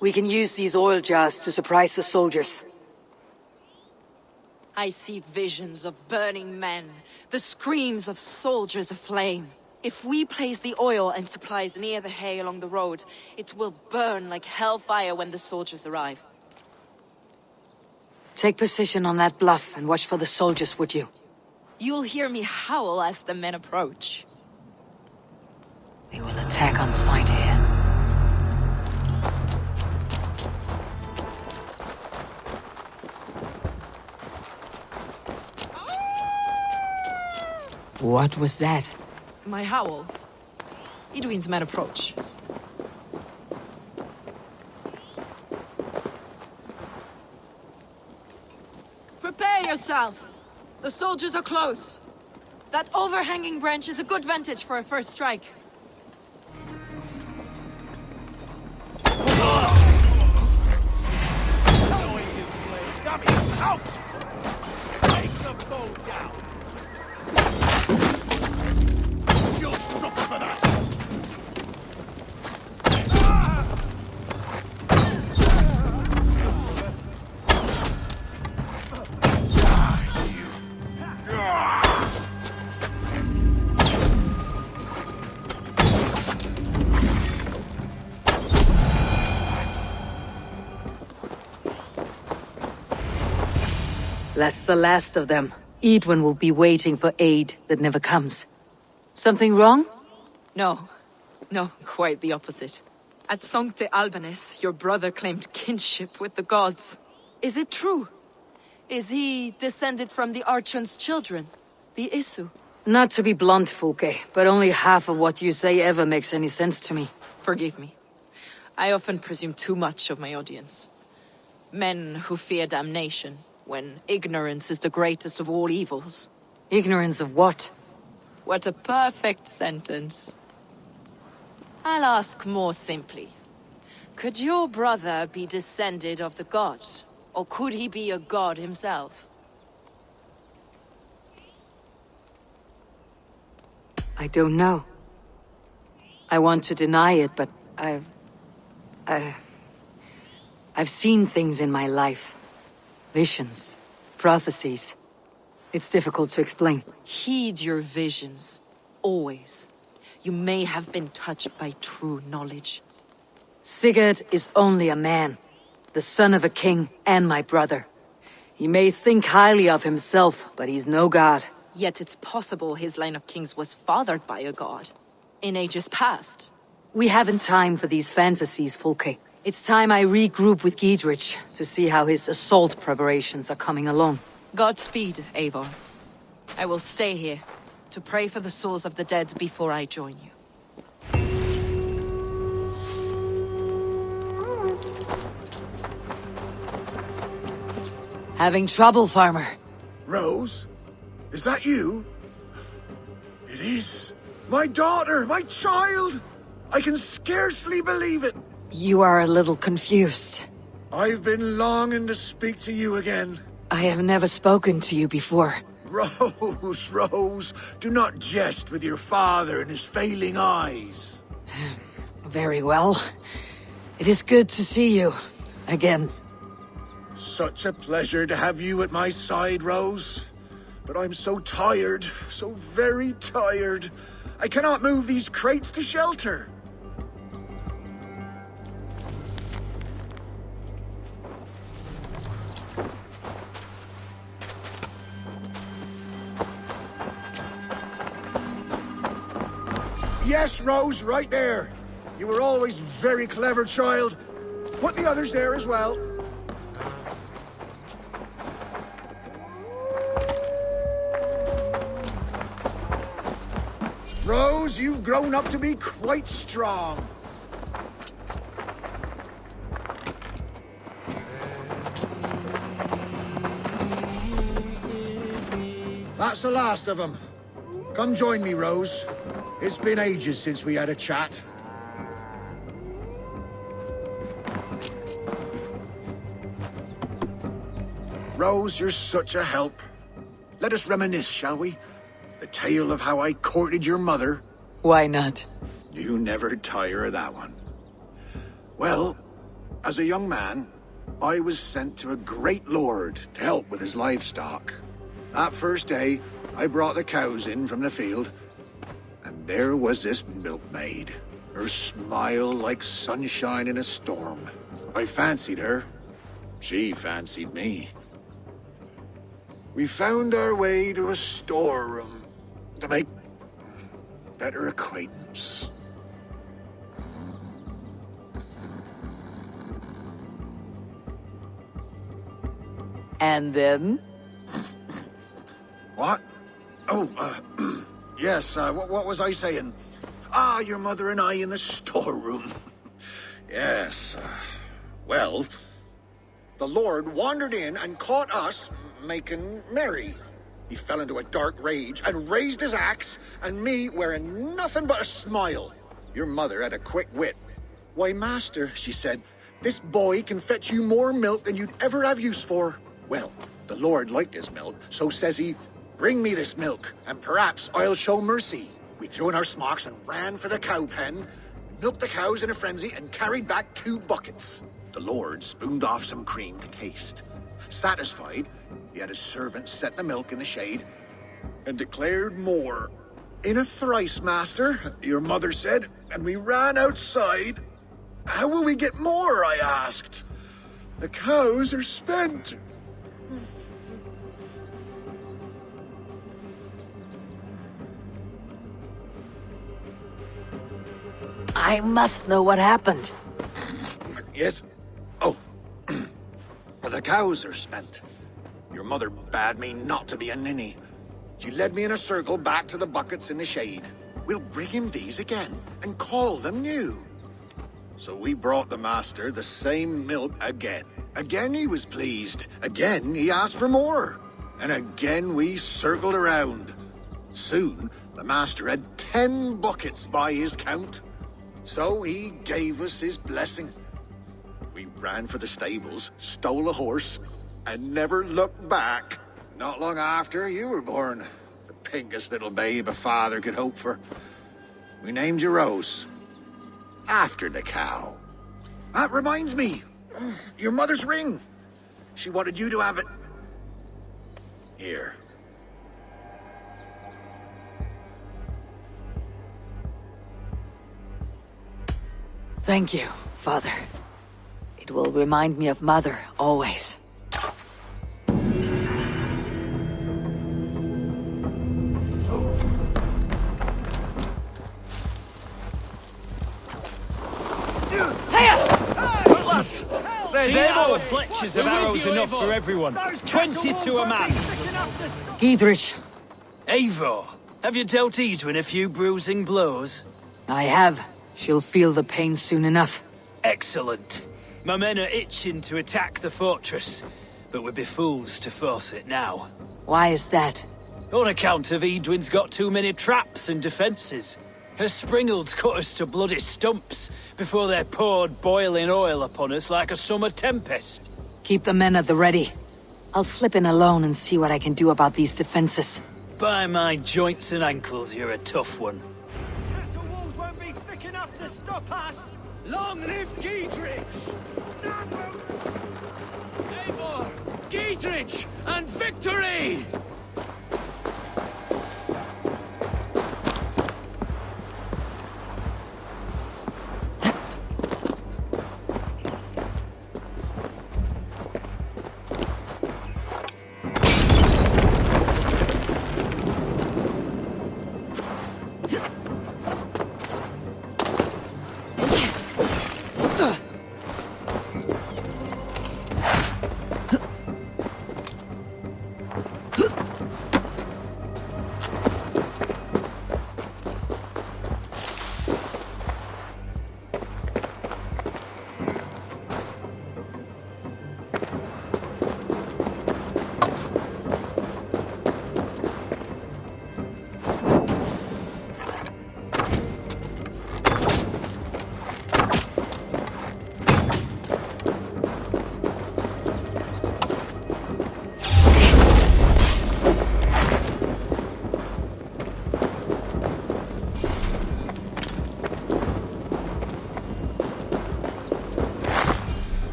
We can use these oil jars to surprise the soldiers. I see visions of burning men, the screams of soldiers aflame. If we place the oil and supplies near the hay along the road, it will burn like hellfire when the soldiers arrive. Take position on that bluff and watch for the soldiers, would you? You'll hear me howl as the men approach. They will attack on sight here. What was that? My howl. Edwin's men approach. Prepare yourself! The soldiers are close. That overhanging branch is a good vantage for a first strike. Out! Take the bow down! You'll suffer for that! That's the last of them. Edwin will be waiting for aid that never comes. Something wrong? No. No, quite the opposite. At Sancte Albanes, your brother claimed kinship with the gods. Is it true? Is he descended from the Archon's children, the Isu? Not to be blunt, Fulke, but only half of what you say ever makes any sense to me. Forgive me. I often presume too much of my audience. Men who fear damnation, when ignorance is the greatest of all evils. Ignorance of what? What a perfect sentence. I'll ask more simply. Could your brother be descended of the god? Or could he be a god himself? I don't know. I want to deny it, but I've seen things in my life. Visions, prophecies. It's difficult to explain. Heed your visions. Always. You may have been touched by true knowledge. Sigurd is only a man. the son of a king and my brother. He may think highly of himself, but he's no god. Yet it's possible his line of kings was fathered by a god. In ages past. We haven't time for these fantasies, Fulke. It's time I regroup with Giedrich to see how his assault preparations are coming along. Godspeed, Eivor. I will stay here to pray for the souls of the dead before I join you. Having trouble, farmer? Rose? Is that you? It is. My daughter! My child! I can scarcely believe it! You are a little confused. I've been longing to speak to you again. I have never spoken to you before. Rose, Rose, do not jest with your father and his failing eyes. Very well. It is good to see you again. Such a pleasure to have you at my side, Rose. But I'm so tired, so very tired. I cannot move these crates to shelter. Yes, Rose, right there. You were always very clever, child. Put the others there as well. Rose, you've grown up to be quite strong. That's the last of them. Come join me, Rose. It's been ages since we had a chat. Rose, you're such a help. Let us reminisce, shall we? The tale of how I courted your mother. Why not? You never tire of that one. Well, as a young man, I was sent to a great lord to help with his livestock. That first day, I brought the cows in from the field, and there was this milkmaid. Her smile like sunshine in a storm. I fancied her. She fancied me. We found our way to a storeroom to make better acquaintance. And then? What? Oh, yes, what was I saying? Ah, your mother and I in the storeroom. Yes, well, the Lord wandered in and caught us making merry. He fell into a dark rage and raised his axe, and me wearing nothing but a smile. Your mother had a quick wit. Why, master, she said, this boy can fetch you more milk than you'd ever have use for. Well, the Lord liked his milk, so says he, bring me this milk, and perhaps I'll show mercy. We threw in our smocks and ran for the cow pen, milked the cows in a frenzy, and carried back 2 buckets. The Lord spooned off some cream to taste. Satisfied, he had his servant set the milk in the shade, and declared more. In a thrice, master, your mother said, and we ran outside. How will we get more, I asked. The cows are spent. I must know what happened. Yes? Oh. The cows are spent. Your mother bade me not to be a ninny. She led me in a circle back to the buckets in the shade. We'll bring him these again, and call them new. So we brought the master the same milk again. Again he was pleased. Again he asked for more. And again we circled around. Soon the master had 10 buckets by his count. So he gave us his blessing. We ran for the stables, stole a horse, and never looked back. Not long after you were born. The pinkest little babe a father could hope for. We named you Rose. After the cow. That reminds me. Your mother's ring. She wanted you to have it. Here. Thank you, Father. It will remind me of Mother, always. Lads, there's Eivor. Fletchers of arrows enough for everyone. 20 to a man. Giedrich. Eivor, have you dealt Edwin a few bruising blows? I have. She'll feel the pain soon enough. Excellent. My men are itching to attack the fortress, but we'd be fools to force it now. Why is that? On account of Edwin's got too many traps and defences. Her springald's cut us to bloody stumps before they poured boiling oil upon us like a summer tempest. Keep the men at the ready. I'll slip in alone and see what I can do about these defenses. By my joints and ankles, you're a tough one. Castle walls won't be thick enough to stop us! Long live Giedrich! Eivor! Giedrich! And victory!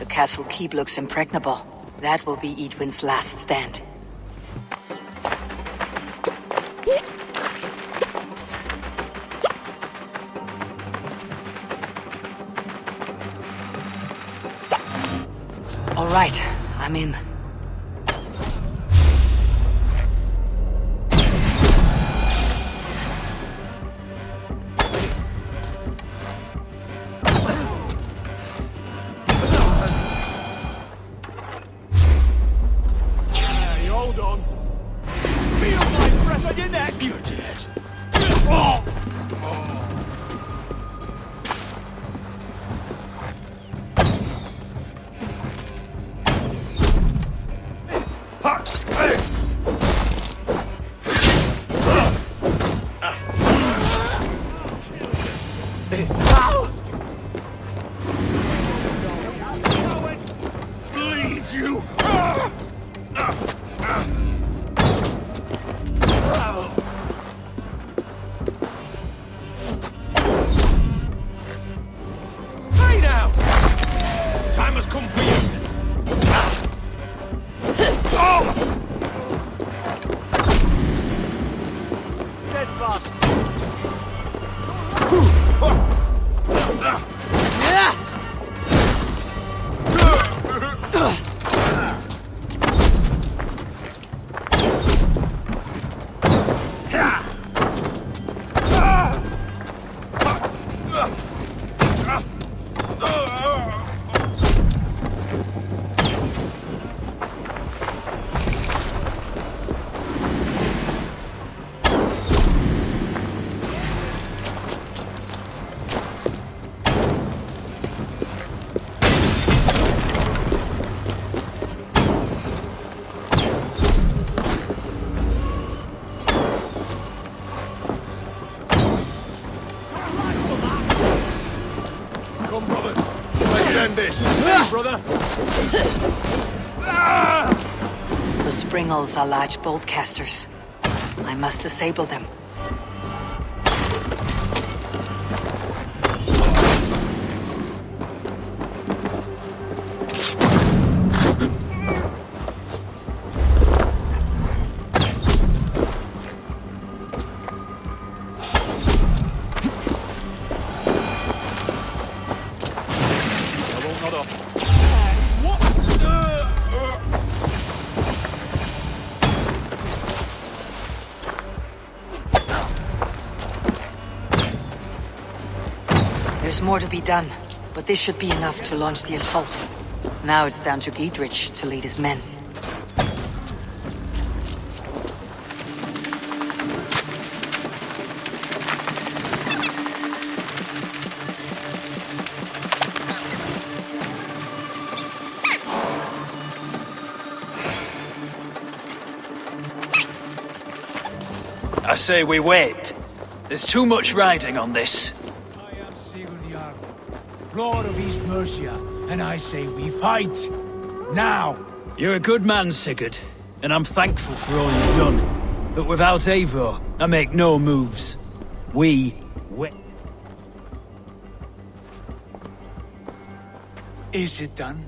Castle keep looks impregnable. That will be Edwin's last stand. All right, I'm in. Brother! The springals are large bolt casters. I must disable them. There's more to be done, but this should be enough to launch the assault. Now it's down to Giedrich to lead his men. I say we wait. There's too much riding on this. I am Sigurd Jarl, Lord of East Mercia, and I say we fight. Now! You're a good man, Sigurd, and I'm thankful for all you've done. But without Eivor, I make no moves. We wait. Is it done?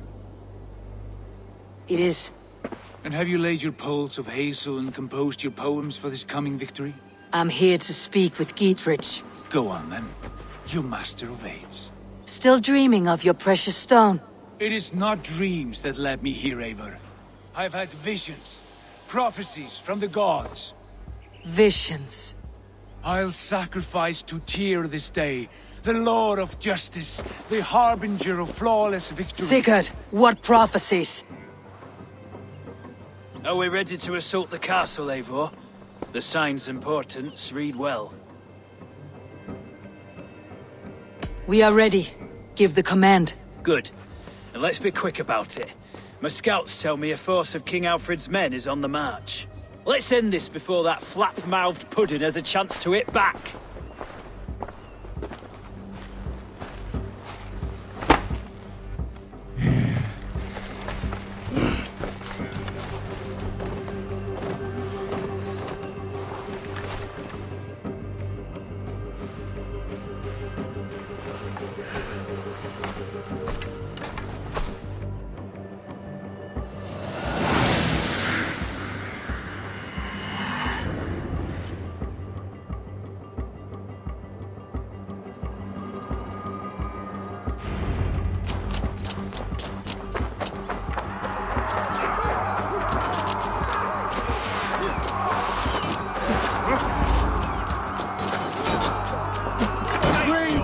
It is. And have you laid your poles of hazel and composed your poems for this coming victory? I'm here to speak with Giedrich. Go on then, you master of aids. Still dreaming of your precious stone? It is not dreams that led me here, Eivor. I've had visions, prophecies from the gods. Visions. I'll sacrifice to Tyr this day, the Lord of Justice, the harbinger of flawless victory. Sigurd, what prophecies? Are we ready to assault the castle, Eivor? The sign's importance read well. We are ready. Give the command. Good. And let's be quick about it. My scouts tell me a force of King Alfred's men is on the march. Let's end this before that flap-mouthed pudding has a chance to hit back.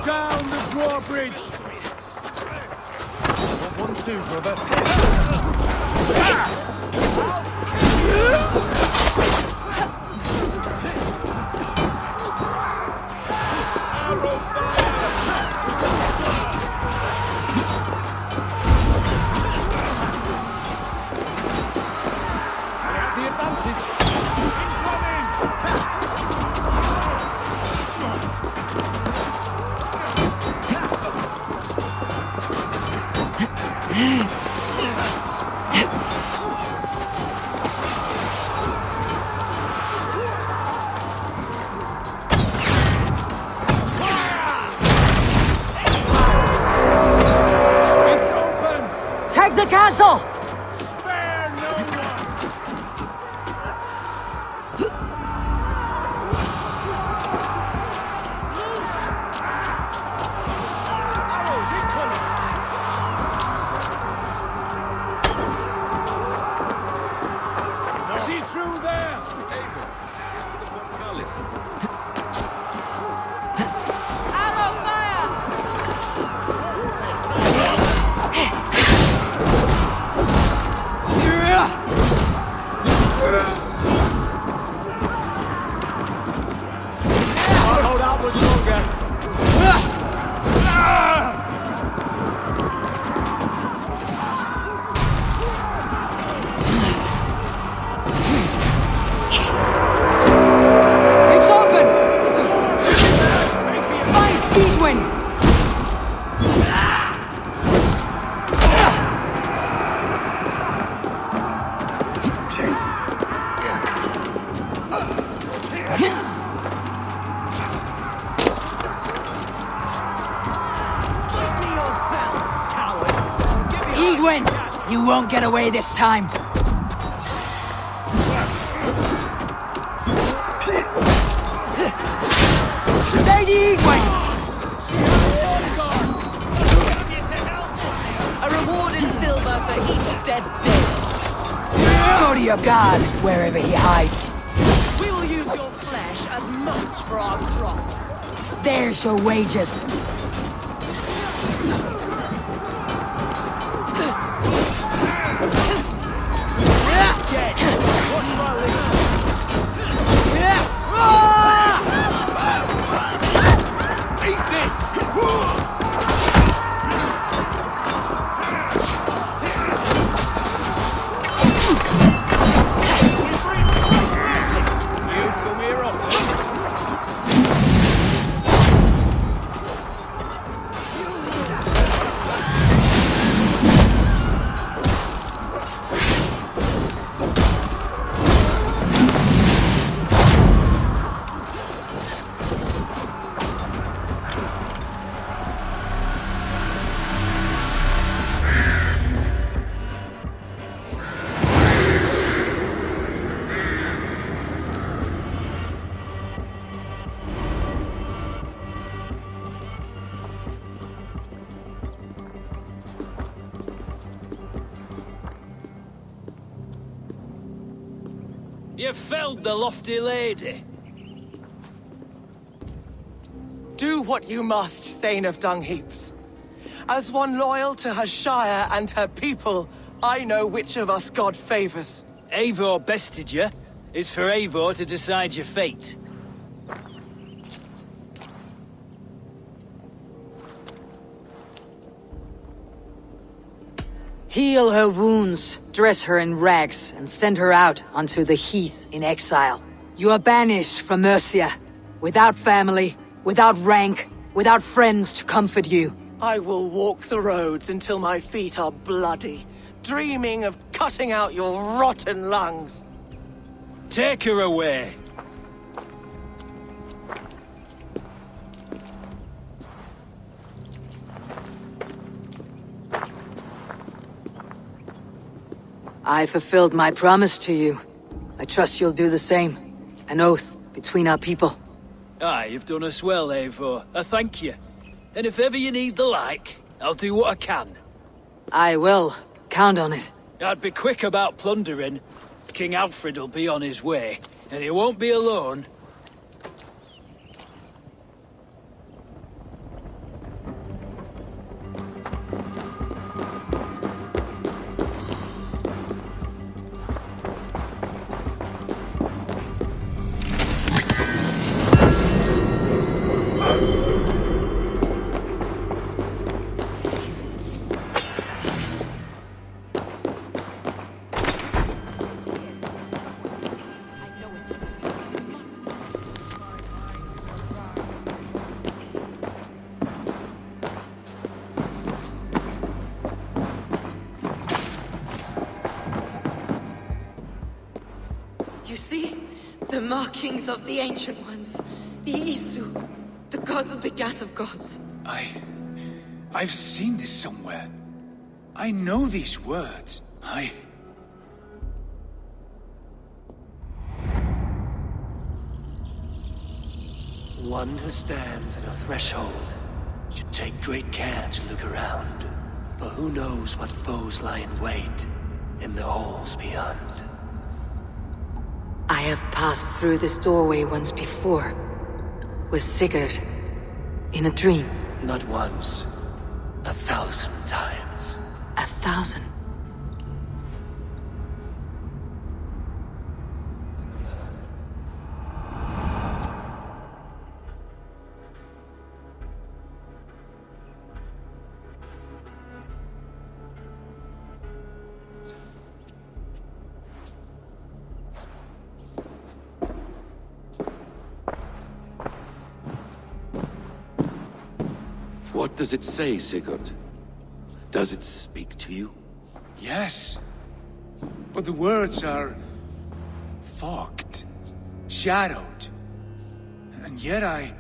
Down the drawbridge! 1-2, brother. I have the advantage. Take the castle! Spare no one! Arrows incoming! She's through there! Eivor, the portcullis. Arrow fire! I'll hold out much longer. It's open! Fight, Edwin! Edwin! You won't get away this time! Lady Edwin! A reward in silver for each dead day. Go to your god, wherever he hides. We will use your flesh as mulch for our crops. There's your wages. You felled the lofty lady. Do what you must, Thane of Dungheaps. As one loyal to her shire and her people, I know which of us God favors. Eivor bested you. It's for Eivor to decide your fate. Heal her wounds, dress her in rags, and send her out onto the heath in exile. You are banished from Mercia, without family, without rank, without friends to comfort you. I will walk the roads until my feet are bloody, dreaming of cutting out your rotten lungs. Take her away. I fulfilled my promise to you. I trust you'll do the same. An oath between our people. Aye, you've done us well, Eivor. I thank you. And if ever you need the like, I'll do what I can. I will. Count on it. I'd be quick about plundering. King Alfred will be on his way, and he won't be alone. You see? The markings of the Ancient Ones. The Isu. The gods begat of gods. I've seen this somewhere. I know these words. One who stands at a threshold should take great care to look around, for who knows what foes lie in wait in the halls beyond. I have passed through this doorway once before. With Sigurd. In a dream. Not once. 1,000 times. 1,000? What does it say, Sigurd? Does it speak to you? Yes. But the words are fogged, shadowed. And yet I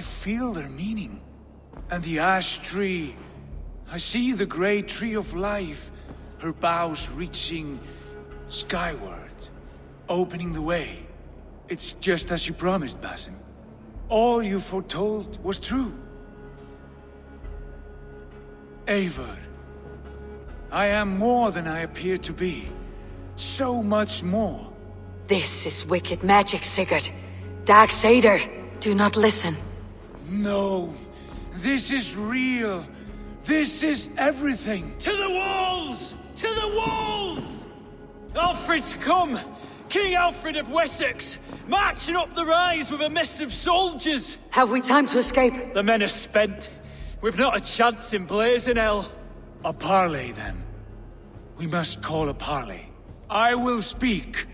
feel their meaning. And the ash tree, I see the great tree of life, her boughs reaching skyward, opening the way. It's just as you promised, Basim. All you foretold was true. Eivor, I am more than I appear to be. So much more. This is wicked magic, Sigurd. Dark Satyr, do not listen. No, this is real. This is everything. To the walls! To the walls! Alfred's come! King Alfred of Wessex, marching up the rise with a mess of soldiers. Have we time to escape? The men are spent. We've not a chance in blazing hell. A parley, then. We must call a parley. I will speak,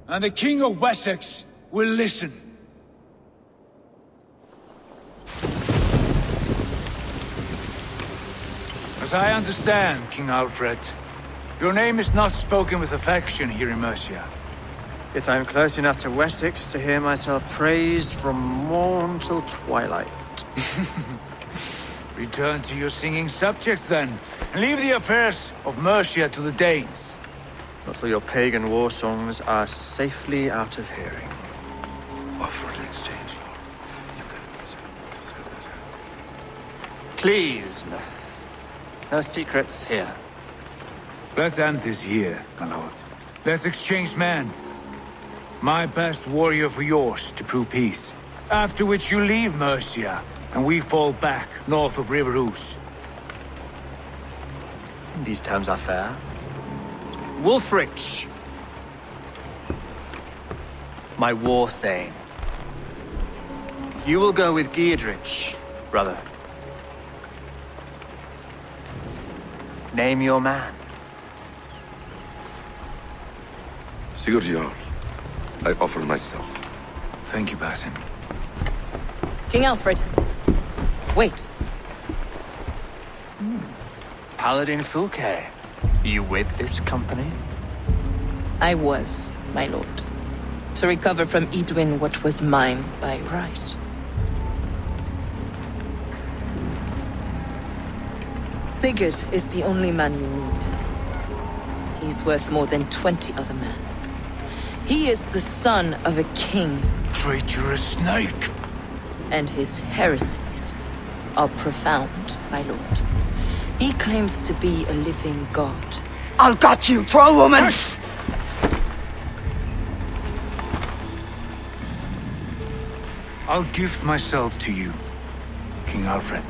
and the King of Wessex will listen. As I understand, King Alfred, your name is not spoken with affection here in Mercia. Yet I am close enough to Wessex to hear myself praised from morn till twilight. Return to your singing subjects, then, and leave the affairs of Mercia to the Danes. Not till your pagan war songs are safely out of hearing. Offer an exchange, Lord. Please, no secrets here. Let's end this here, my lord. Let's exchange men, My best warrior for yours to prove peace. After which you leave Mercia, and we fall back north of River Ouse. These terms are fair. Wulfrich! My war thane. You will go with Giedrich, brother. Name your man. Sigurd Jarl, I offer myself. Thank you, Basim. King Alfred. Wait. Paladin Fulke. You with this company? I was, my lord. To recover from Edwin what was mine by right. Sigurd is the only man you need. He's worth more than 20 other men. He is the son of a king. Treacherous snake! And his heresies are profound, my lord. He claims to be a living god. I'll got you, troll woman! I'll gift myself to you, King Alfred.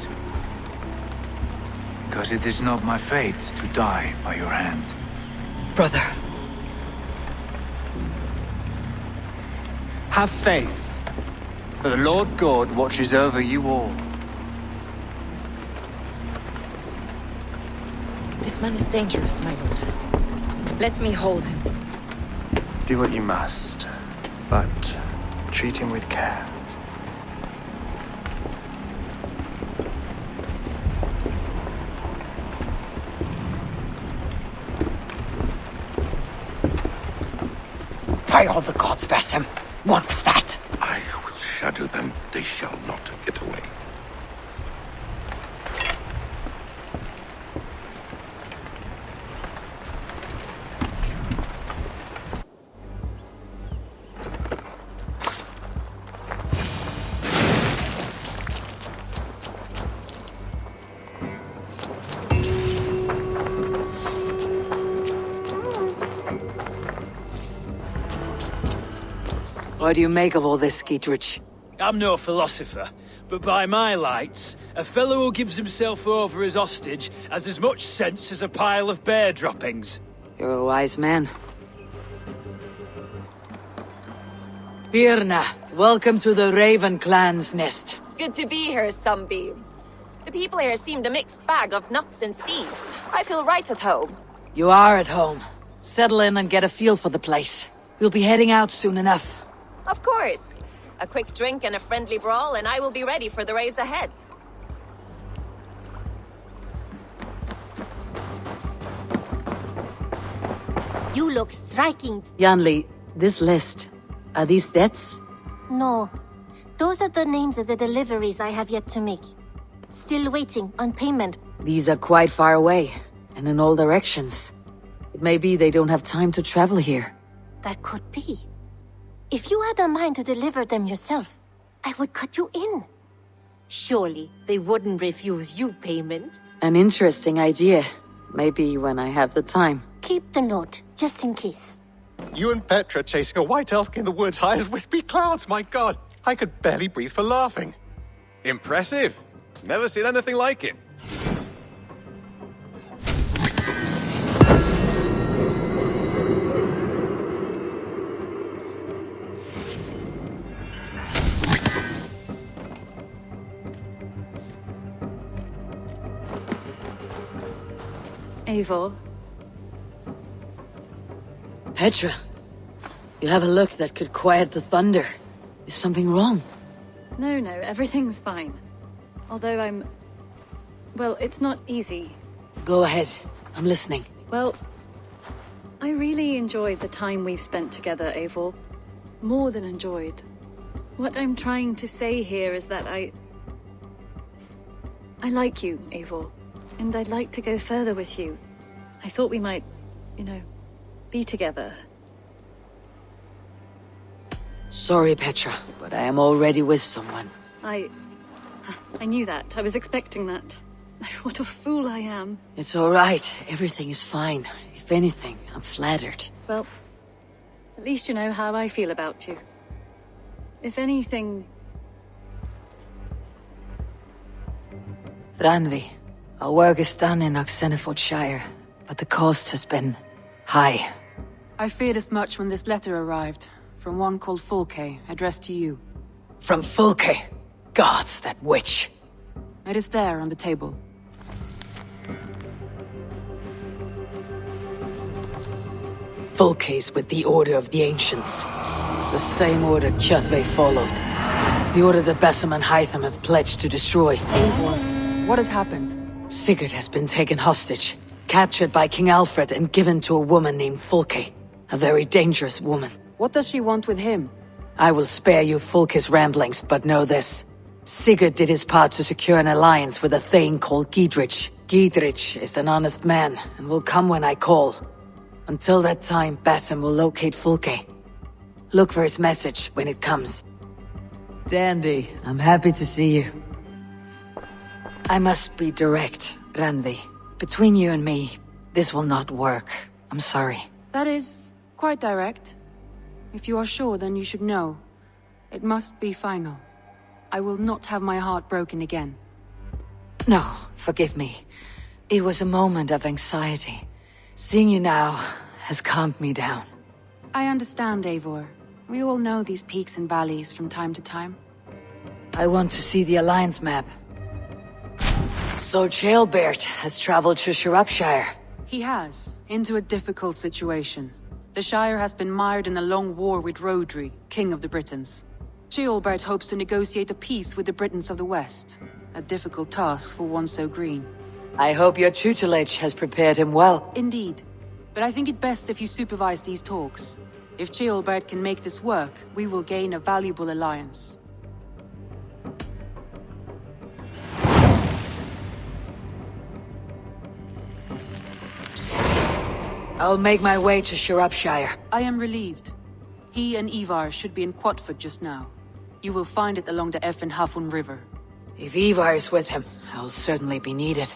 Because it is not my fate to die by your hand. Brother. Have faith that the Lord God watches over you all. This man is dangerous, my lord. Let me hold him. Do what you must, but treat him with care. By all the gods, Basim. What was that? I will shatter them. They shall not get away. What do you make of all this, Giedrich? I'm no philosopher, but by my lights, a fellow who gives himself over as hostage has as much sense as a pile of bear droppings. You're a wise man. Birna, welcome to the Raven clan's nest. Good to be here, Sunbeam. The people here seemed a mixed bag of nuts and seeds. I feel right at home. You are at home. Settle in and get a feel for the place. We'll be heading out soon enough. Of course. A quick drink and a friendly brawl, and I will be ready for the raids ahead. You look striking. Janli, this list, are these debts? No. Those are the names of the deliveries I have yet to make. Still waiting on payment. These are quite far away, and in all directions. It may be they don't have time to travel here. That could be. If you had a mind to deliver them yourself, I would cut you in. Surely they wouldn't refuse you payment. An interesting idea. Maybe when I have the time. Keep the note, just in case. You and Petra chasing a white elk in the woods high as wispy clouds, my god! I could barely breathe for laughing. Impressive. Never seen anything like it. Eivor. Petra, you have a look that could quiet the thunder. Is something wrong? No, everything's fine. Although well, it's not easy. Go ahead. I'm listening. Well, I really enjoyed the time we've spent together, Eivor. More than enjoyed. What I'm trying to say here is that I like you, Eivor. And I'd like to go further with you. I thought we might, be together. Sorry, Petra, but I am already with someone. I knew that. I was expecting that. What a fool I am. It's all right. Everything is fine. If anything, I'm flattered. Well, At least you know how I feel about you. If anything... Randvi, our work is done in Shire, but the cost has been high. I feared as much when this letter arrived, from one called Fulke, addressed to you. From Fulke? Gods, that witch! It is there on the table. Fulke's with the Order of the Ancients. The same order Kjotve followed. The order that Bassam and Hytham have pledged to destroy. Eivor, what has happened? Sigurd has been taken hostage, captured by King Alfred and given to a woman named Fulke. A very dangerous woman. What does she want with him? I will spare you Fulke's ramblings, but know this. Sigurd did his part to secure an alliance with a thane called Gidrich. Gidrich is an honest man, and will come when I call. Until that time, Bassam will locate Fulke. Look for his message when it comes. Dandy, I'm happy to see you. I must be direct, Randvi. Between you and me, this will not work. I'm sorry. That is quite direct. If you are sure, then you should know. It must be final. I will not have my heart broken again. No, forgive me. It was a moment of anxiety. Seeing you now has calmed me down. I understand, Eivor. We all know these peaks and valleys from time to time. I want to see the Alliance map. So Ceolbert has traveled to Shropshire. He has, into a difficult situation. The Shire has been mired in a long war with Rhodri, King of the Britons. Ceolbert hopes to negotiate a peace with the Britons of the West. A difficult task for one so green. I hope your tutelage has prepared him well. Indeed. But I think it best if you supervise these talks. If Ceolbert can make this work, we will gain a valuable alliance. I'll make my way to Shropshire. I am relieved. He and Eivor should be in Quatford just now. You will find it along the Effen Hafun River. If Eivor is with him, I'll certainly be needed.